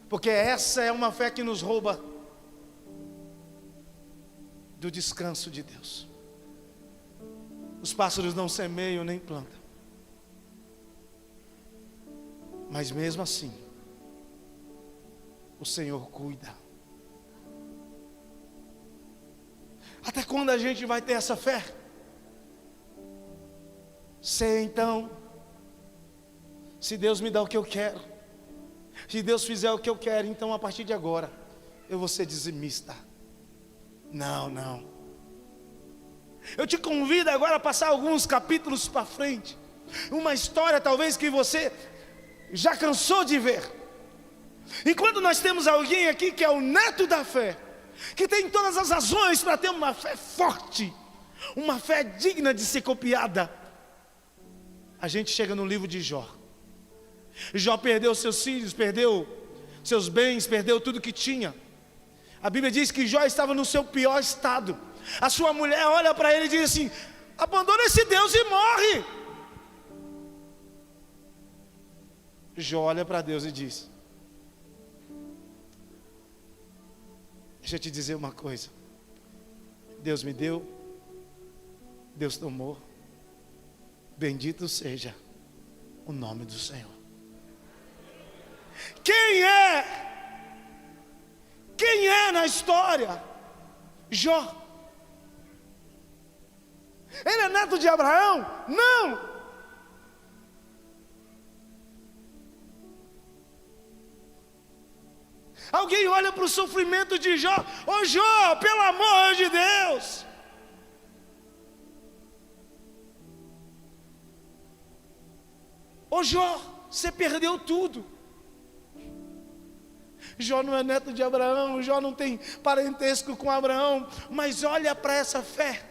porque essa é uma fé que nos rouba do descanso de Deus. Os pássaros não semeiam nem plantam, mas mesmo assim o Senhor cuida. Até quando a gente vai ter essa fé? Sei então, se Deus me dá o que eu quero, se Deus fizer o que eu quero, então a partir de agora eu vou ser dizimista. Não. Eu te convido agora a passar alguns capítulos para frente, uma história talvez que você já cansou de ver. Enquanto nós temos alguém aqui que é o neto da fé, que tem todas as razões para ter uma fé forte, uma fé digna de ser copiada, a gente chega no livro de Jó. Jó perdeu seus filhos, perdeu seus bens, perdeu tudo que tinha. A Bíblia diz que Jó estava no seu pior estado. A sua mulher olha para ele e diz assim: abandona esse Deus e morre. Jó olha para Deus e diz: deixa eu te dizer uma coisa, Deus me deu, Deus tomou, bendito seja o nome do Senhor. Quem é na história? Jó. Ele é neto de Abraão? Não. Alguém olha para o sofrimento de Jó: ô Jó, pelo amor de Deus. Ô Jó, você perdeu tudo. Jó não é neto de Abraão, Jó não tem parentesco com Abraão, mas olha para essa fé,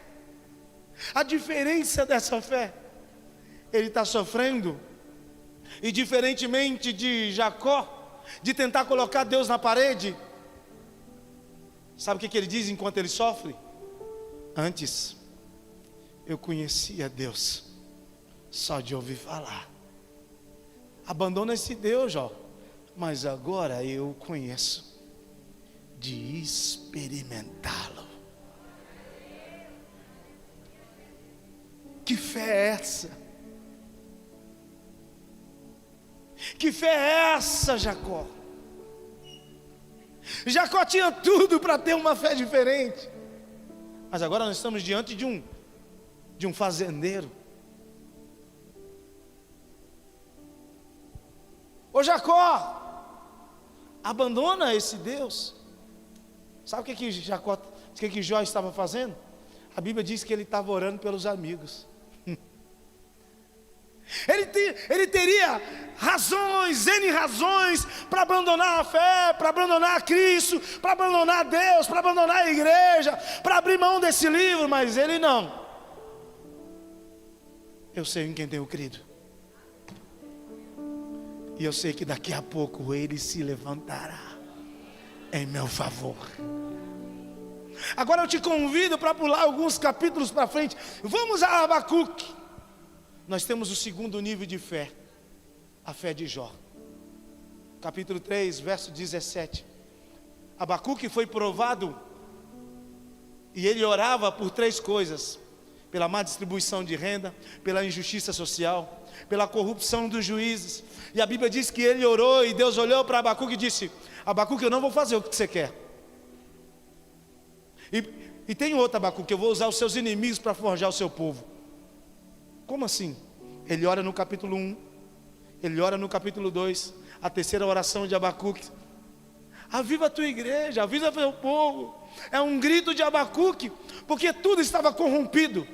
a diferença dessa fé. Ele está sofrendo, e diferentemente de Jacó, de tentar colocar Deus na parede, sabe o que ele diz enquanto ele sofre? Antes, eu conhecia Deus só de ouvir falar. Abandona esse Deus, Jó, mas agora eu o conheço de experimentá-lo. Que fé é essa? Que fé é essa, Jacó? Jacó tinha tudo para ter uma fé diferente, mas agora nós estamos diante de um fazendeiro. Ô Jacó, abandona esse Deus. Sabe o que Jó estava fazendo? A Bíblia diz que ele estava orando pelos amigos. Ele teria razões, N razões, para abandonar a fé, para abandonar a Cristo, para abandonar Deus, para abandonar a igreja, para abrir mão desse livro, mas ele não. Eu sei em quem tenho crido, e eu sei que daqui a pouco ele se levantará em meu favor. Agora eu te convido para pular alguns capítulos para frente. Vamos a Abacuque. Nós temos o segundo nível de fé, a fé de Jó. Capítulo 3, verso 17. Abacuque foi provado, e ele orava por 3 coisas: pela má distribuição de renda, pela injustiça social, pela corrupção dos juízes. E a Bíblia diz que ele orou, e Deus olhou para Abacuque e disse: Abacuque, eu não vou fazer o que você quer. E tem outro, Abacuque, eu vou usar os seus inimigos para forjar o seu povo. Como assim? Ele ora no capítulo 1, ele ora no capítulo 2, a terceira oração de Abacuque: aviva a tua igreja, aviva o teu povo. É um grito de Abacuque, porque tudo estava corrompido.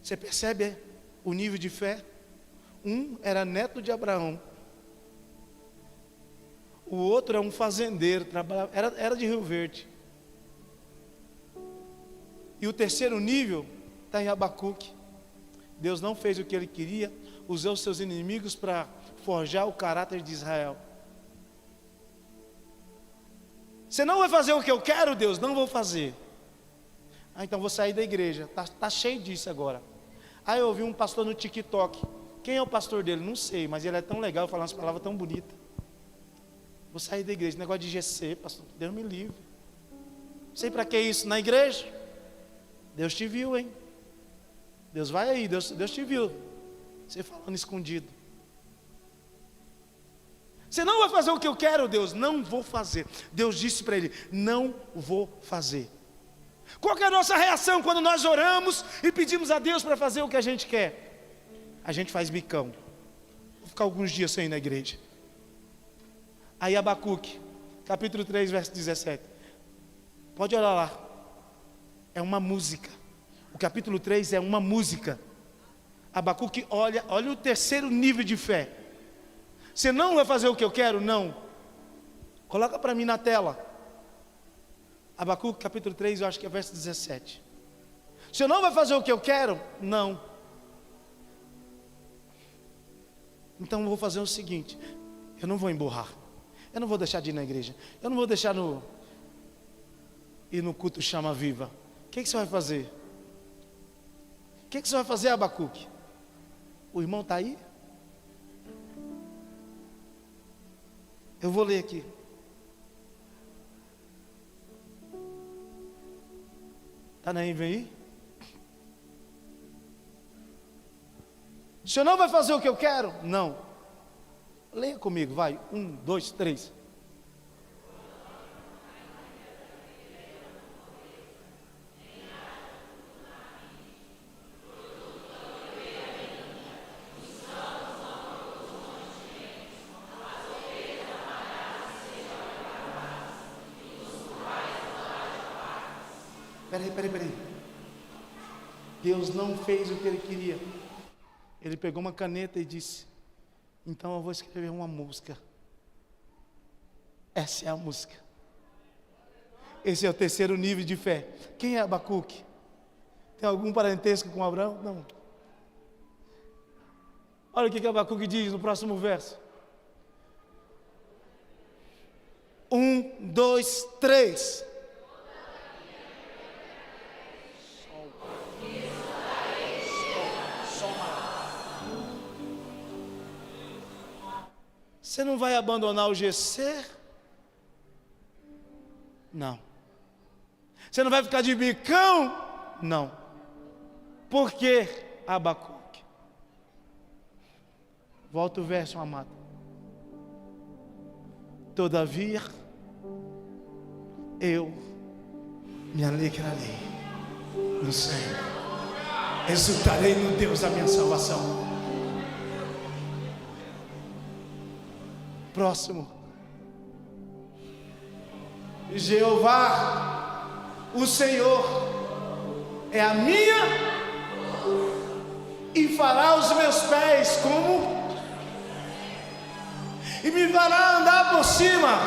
Você percebe o nível de fé? Um era neto de Abraão, o outro é um fazendeiro, era de Rio Verde. E o terceiro nível está em Abacuque. Deus não fez o que ele queria, usou os seus inimigos para forjar o caráter de Israel. Você não vai fazer o que eu quero, Deus? Não vou fazer. Então vou sair da igreja. Tá cheio disso agora. Aí eu ouvi um pastor no TikTok. Quem é o pastor dele? Não sei, mas ele é tão legal, falando umas palavras tão bonitas. Vou sair da igreja. Negócio de GC, pastor, Deus me livre. Não sei para que isso na igreja. Deus te viu, hein? Deus vai aí, Deus te viu. Você falando escondido. Você não vai fazer o que eu quero, Deus? Não vou fazer. Deus disse para ele: não vou fazer. Qual que é a nossa reação quando nós oramos e pedimos a Deus para fazer o que a gente quer? A gente faz bicão. Vou ficar alguns dias sem ir na igreja. Aí Abacuque, capítulo 3, verso 17. Pode olhar lá. É uma música. O capítulo 3 é uma música. Abacuque olha o terceiro nível de fé. Você não vai fazer o que eu quero? Não. Coloca para mim na tela. Abacuque capítulo 3, eu acho que é verso 17. Você não vai fazer o que eu quero? Não. Então eu vou fazer o seguinte: eu não vou emburrar. Eu não vou deixar de ir na igreja. Eu não vou deixar ir no culto chama viva. O que você vai fazer? O que você vai fazer, Abacuque? O irmão está aí? Eu vou ler aqui. Está na NVI aí? O senhor não vai fazer o que eu quero? Não. Leia comigo, vai. 1, 2, 3. Peraí. Deus não fez o que ele queria. Ele pegou uma caneta e disse: então eu vou escrever uma música. Essa é a música. Esse é o terceiro nível de fé. Quem é Abacuque? Tem algum parentesco com Abraão? Não. Olha o que Abacuque diz no próximo verso. 1, 2, 3. Você não vai abandonar o GC? Não. Você não vai ficar de bicão? Não. Por que, Abacuque? Volta o verso, amado. Todavia, eu me alegrarei no Senhor. Exultarei no Deus da minha salvação. Próximo. Jeová, o Senhor, é a minha e fará os meus pés como, e me fará andar por cima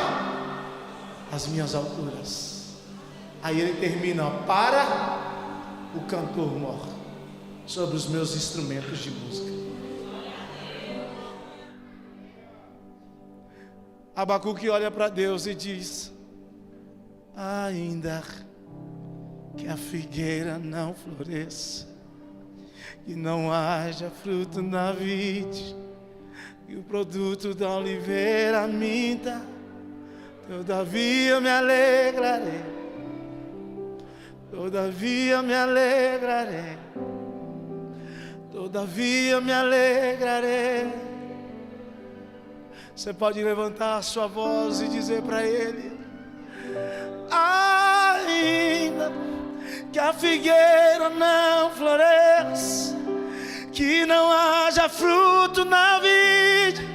as minhas alturas. Aí ele termina: para o cantor mor sobre os meus instrumentos de música. Abacuque olha para Deus e diz: ainda que a figueira não floresça, que não haja fruto na vide, e o produto da oliveira minta, todavia me alegrarei, todavia me alegrarei, todavia me alegrarei. Você pode levantar a sua voz e dizer para Ele: ainda que a figueira não floresça, que não haja fruto na vide,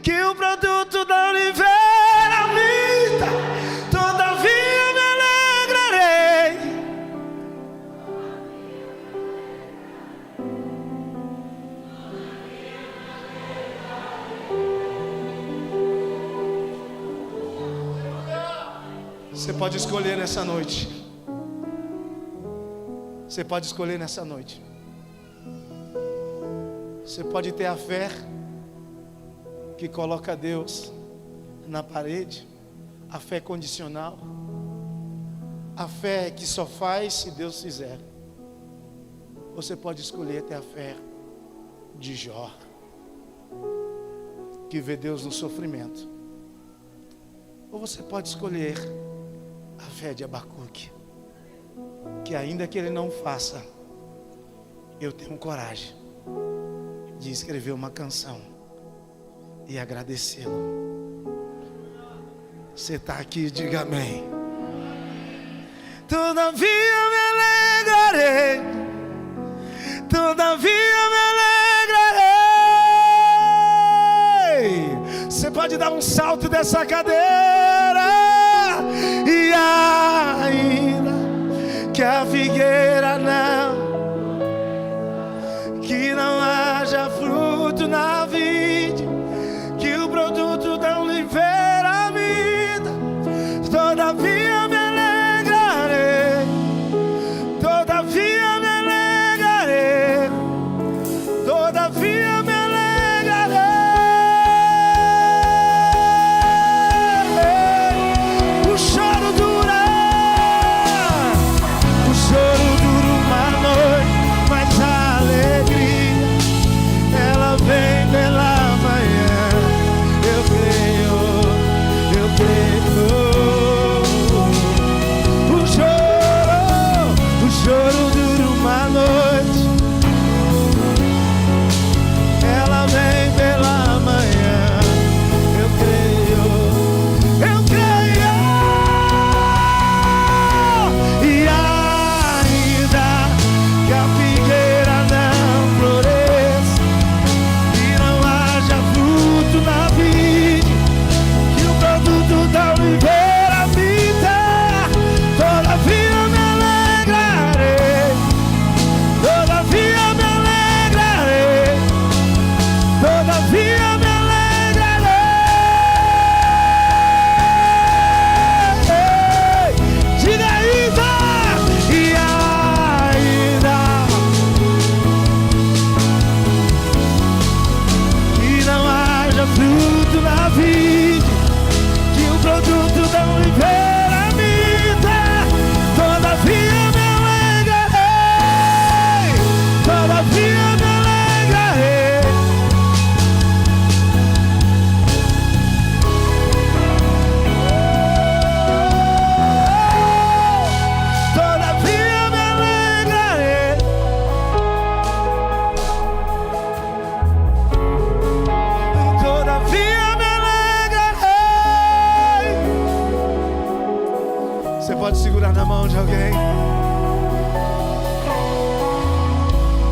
que o produto da oliveira minta, todavia me alegrarei. Você pode escolher nessa noite. Você pode escolher nessa noite. Você pode ter a fé que coloca Deus na parede, a fé condicional, a fé que só faz se Deus fizer. Você pode escolher ter a fé de Jó, que vê Deus no sofrimento. Ou você pode escolher a fé de Abacuque, que ainda que ele não faça, eu tenho coragem de escrever uma canção e agradecê-lo. Você está aqui, diga amém. Todavia me alegrarei, todavia me alegrarei. Você pode dar um salto dessa cadeira. E ainda que a figueira que não haja fruto na vide, que o produto da oliveira me dá, todavia me alegrarei, todavia me alegrarei, todavia me alegrarei. O choro dura uma noite, mas a alegria ela vem pela manhã. Eu creio, eu creio. Você pode segurar na mão de alguém,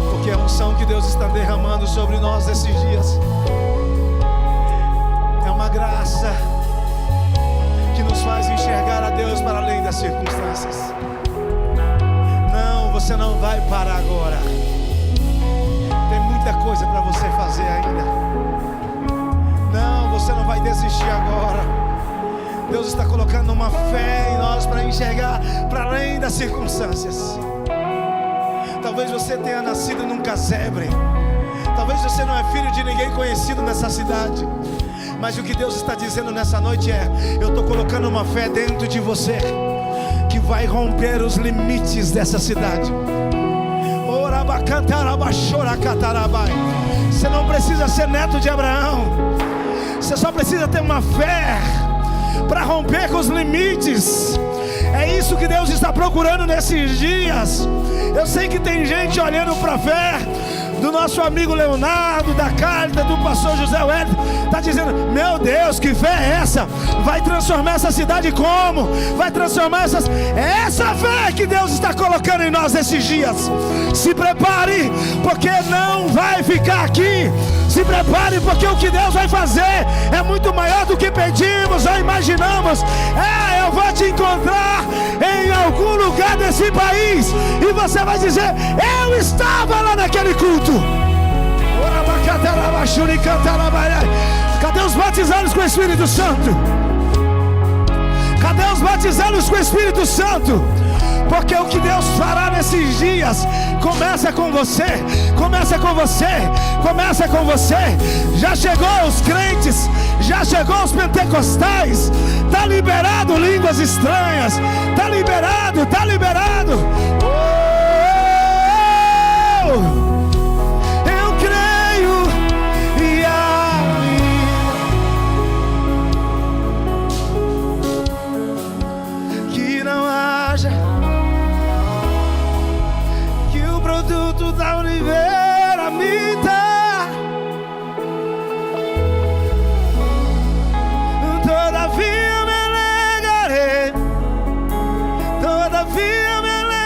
porque a unção que Deus está derramando sobre nós esses dias é uma graça que nos faz enxergar a Deus para além das circunstâncias. Não, você não vai parar agora. Tem muita coisa para você fazer ainda. Não, você não vai desistir agora. Deus está colocando uma fé em nós para enxergar para além das circunstâncias. Talvez você tenha nascido num casebre. Talvez você não é filho de ninguém conhecido nessa cidade. Mas o que Deus está dizendo nessa noite é: eu estou colocando uma fé dentro de você que vai romper os limites dessa cidade. Você não precisa ser neto de Abraão. Você só precisa ter uma fé para romper com os limites. É isso que Deus está procurando nesses dias. Eu sei que tem gente olhando para a fé do nosso amigo Leonardo, da Cálida, do pastor José Wellington, está dizendo: meu Deus, que fé é essa? Vai transformar essa cidade como? Vai transformar essas... Essa fé que Deus está colocando em nós esses dias. Se prepare, porque não vai ficar aqui. Se prepare, porque o que Deus vai fazer é muito maior do que pedimos ou imaginamos. Eu vou te encontrar em algum lugar desse país e você vai dizer: eu estava lá naquele culto. Cadê os batizados com o Espírito Santo? Cadê os batizados com o Espírito Santo? Porque o que Deus fará nesses dias começa com você, começa com você, começa com você. Já chegou os crentes, já chegou os pentecostais. Está liberado línguas estranhas, está liberado, está liberado. Eu creio e que não haja, que o produto da oliveira me dá. Todavia me alegrarei, todavia me alegrarei.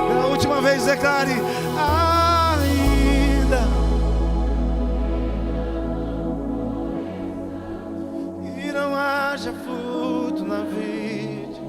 Pela última vez declare: ainda que não haja fruto na vide,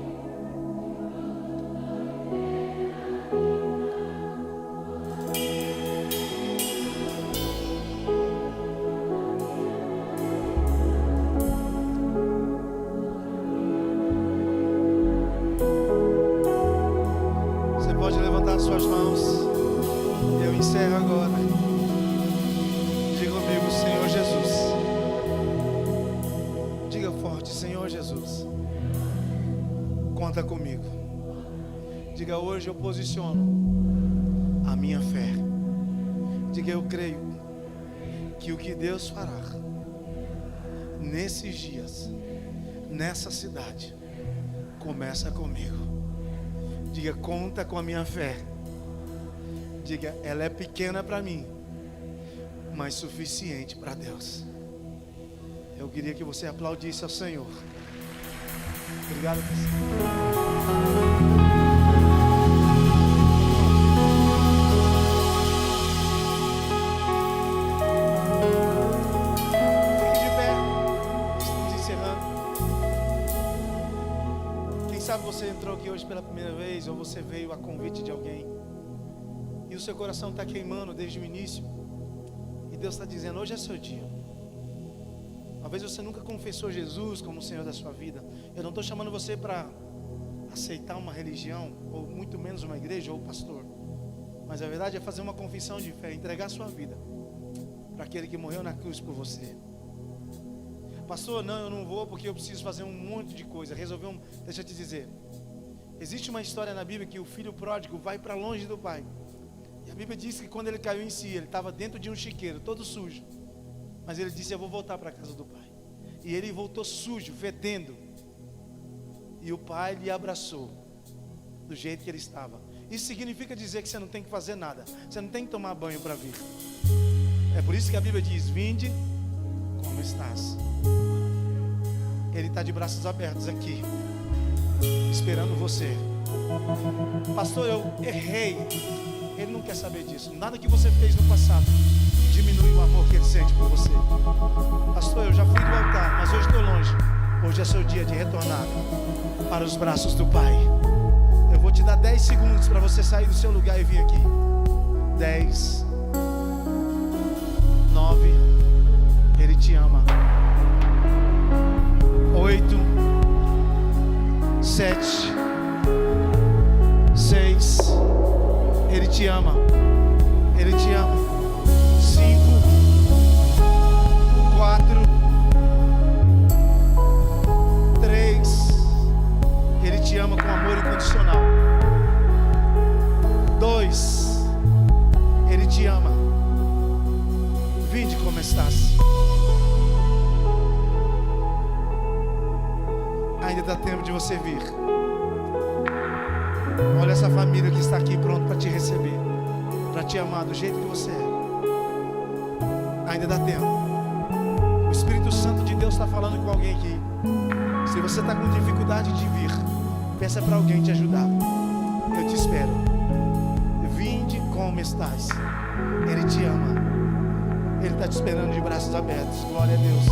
você pode levantar suas mãos. Eu encerro agora. Diga comigo: Senhor Jesus. Diga forte: Senhor Jesus, conta comigo. Diga: hoje eu posiciono a minha fé. Diga: eu creio que o que Deus fará nesses dias, nessa cidade, começa comigo. Diga: conta com a minha fé. Diga: ela é pequena para mim, mas suficiente para Deus. Eu queria que você aplaudisse ao Senhor. Obrigado, fique de pé. Estamos encerrando. Quem sabe você entrou aqui hoje pela primeira vez, ou você veio a convite de alguém e o seu coração está queimando desde o início, e Deus está dizendo: hoje é seu dia. Talvez você nunca confessou Jesus como o Senhor da sua vida. Eu não estou chamando você para aceitar uma religião, ou muito menos uma igreja ou pastor, mas a verdade é fazer uma confissão de fé, entregar a sua vida para aquele que morreu na cruz por você. Pastor, não, eu não vou porque eu preciso fazer um monte de coisa, deixa eu te dizer, existe uma história na Bíblia que o filho pródigo vai para longe do pai. E a Bíblia diz que quando ele caiu em si, ele estava dentro de um chiqueiro, todo sujo. Mas ele disse: eu vou voltar para a casa do pai. E ele voltou sujo, fedendo. E o pai lhe abraçou do jeito que ele estava. Isso significa dizer que você não tem que fazer nada. Você não tem que tomar banho para vir. É por isso que a Bíblia diz: vinde como estás? Ele está de braços abertos aqui, esperando você. Pastor, eu errei. Ele não quer saber disso. Nada que você fez no passado diminui o amor que ele sente por você. Pastor, eu já fui do altar, mas hoje estou longe. Hoje é seu dia de retornar para os braços do Pai. Eu vou te dar 10 segundos para você sair do seu lugar e vir aqui. 10, 9, Ele te ama. 8, 7, 6, Ele te ama. Ele te ama. 5, 4, 3, Ele te ama com amor incondicional. 2, Ele te ama. Vinde como estás. Ainda dá tempo de você vir. Olha essa família que está aqui pronto para te receber, para te amar do jeito que você é. Ainda dá tempo. O Espírito Santo de Deus está falando com alguém aqui. Se você está com dificuldade de vir, peça para alguém te ajudar. Eu te espero. Vinde como estás. Ele te ama. Ele está te esperando de braços abertos. Glória a Deus.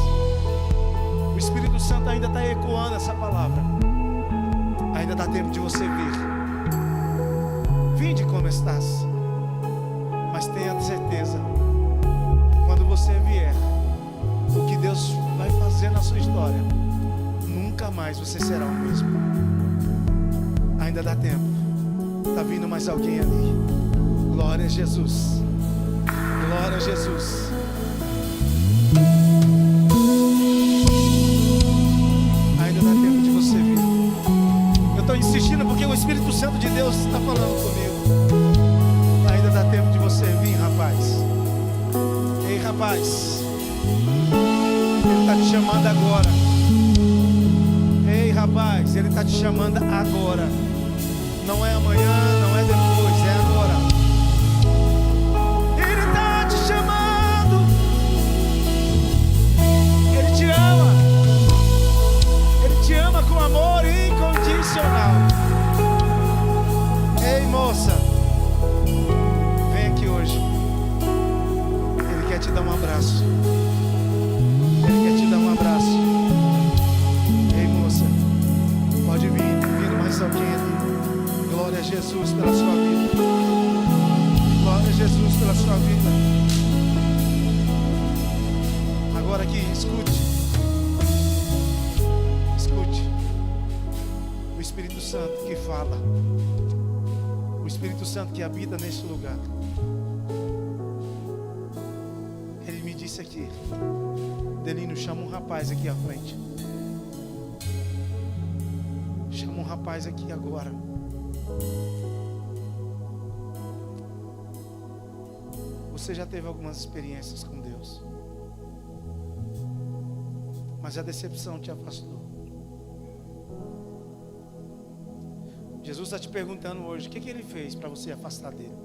O Espírito Santo ainda está ecoando essa palavra. Ainda dá tempo de você vir. Vinde como estás. Mas tenha certeza, quando você vier, o que Deus vai fazer na sua história, nunca mais você será o mesmo. Ainda dá tempo. Está vindo mais alguém ali. Glória a Jesus. Glória a Jesus. Ainda dá tempo de você vir. Eu estou insistindo porque o Espírito Santo de Deus está falando comigo. Ainda dá tempo de você vir, rapaz. Ei, rapaz. Ele está te chamando agora. Ei, rapaz, Ele está te chamando agora. Não é amanhã, não é depois, é agora. Ele está te chamando. Ele te ama. Ele te ama com amor incondicional. Ei, moça, vem aqui hoje. Ele quer te dar um abraço. Ele quer te dar um abraço. Ei, moça, pode vir. Vindo mais alguém ali. Glória a Jesus pela sua vida. Glória a Jesus pela sua vida. Agora aqui, escute. Escute. O Espírito Santo que fala. O Espírito Santo que habita neste lugar. Ele me disse aqui. Delino, chama um rapaz aqui à frente. Chama um rapaz aqui agora. Você já teve algumas experiências com Deus, mas a decepção te afastou. Jesus está te perguntando hoje, o que Ele fez para você afastar dele?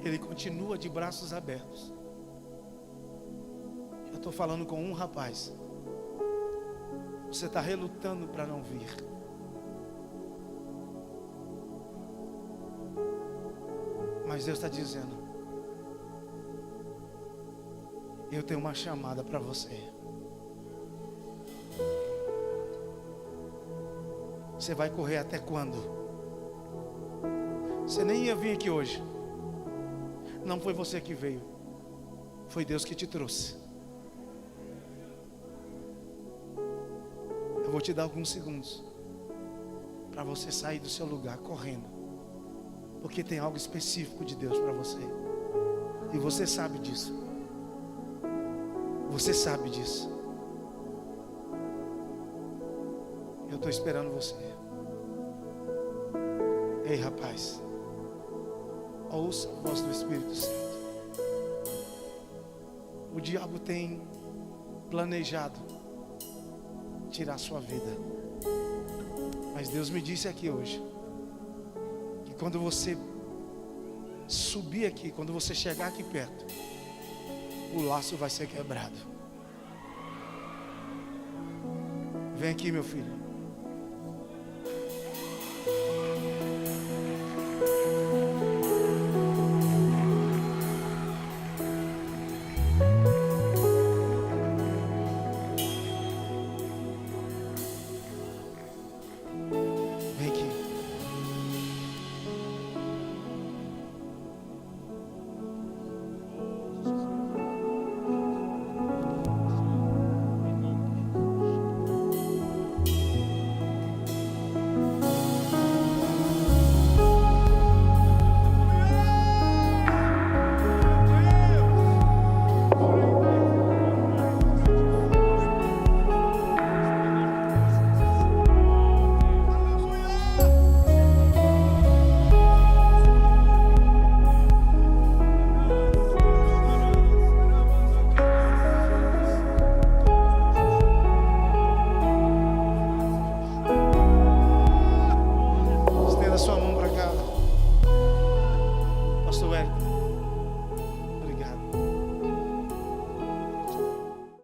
Ele continua de braços abertos. Eu estou falando com um rapaz. Você está relutando para não vir. Mas Deus está dizendo: eu tenho uma chamada para você. Você vai correr até quando? Você nem ia vir aqui hoje. Não foi você que veio. Foi Deus que te trouxe. Eu vou te dar alguns segundos para você sair do seu lugar correndo, porque tem algo específico de Deus para você. E você sabe disso. Você sabe disso. Eu estou esperando você. Ei, rapaz, ouça a voz do Espírito Santo. O diabo tem planejado tirar a sua vida, mas Deus me disse aqui hoje que quando você subir aqui, quando você chegar aqui perto, o laço vai ser quebrado. Vem aqui, meu filho. Vem aqui. Estenda sua mão para cá. Pastor Hélio.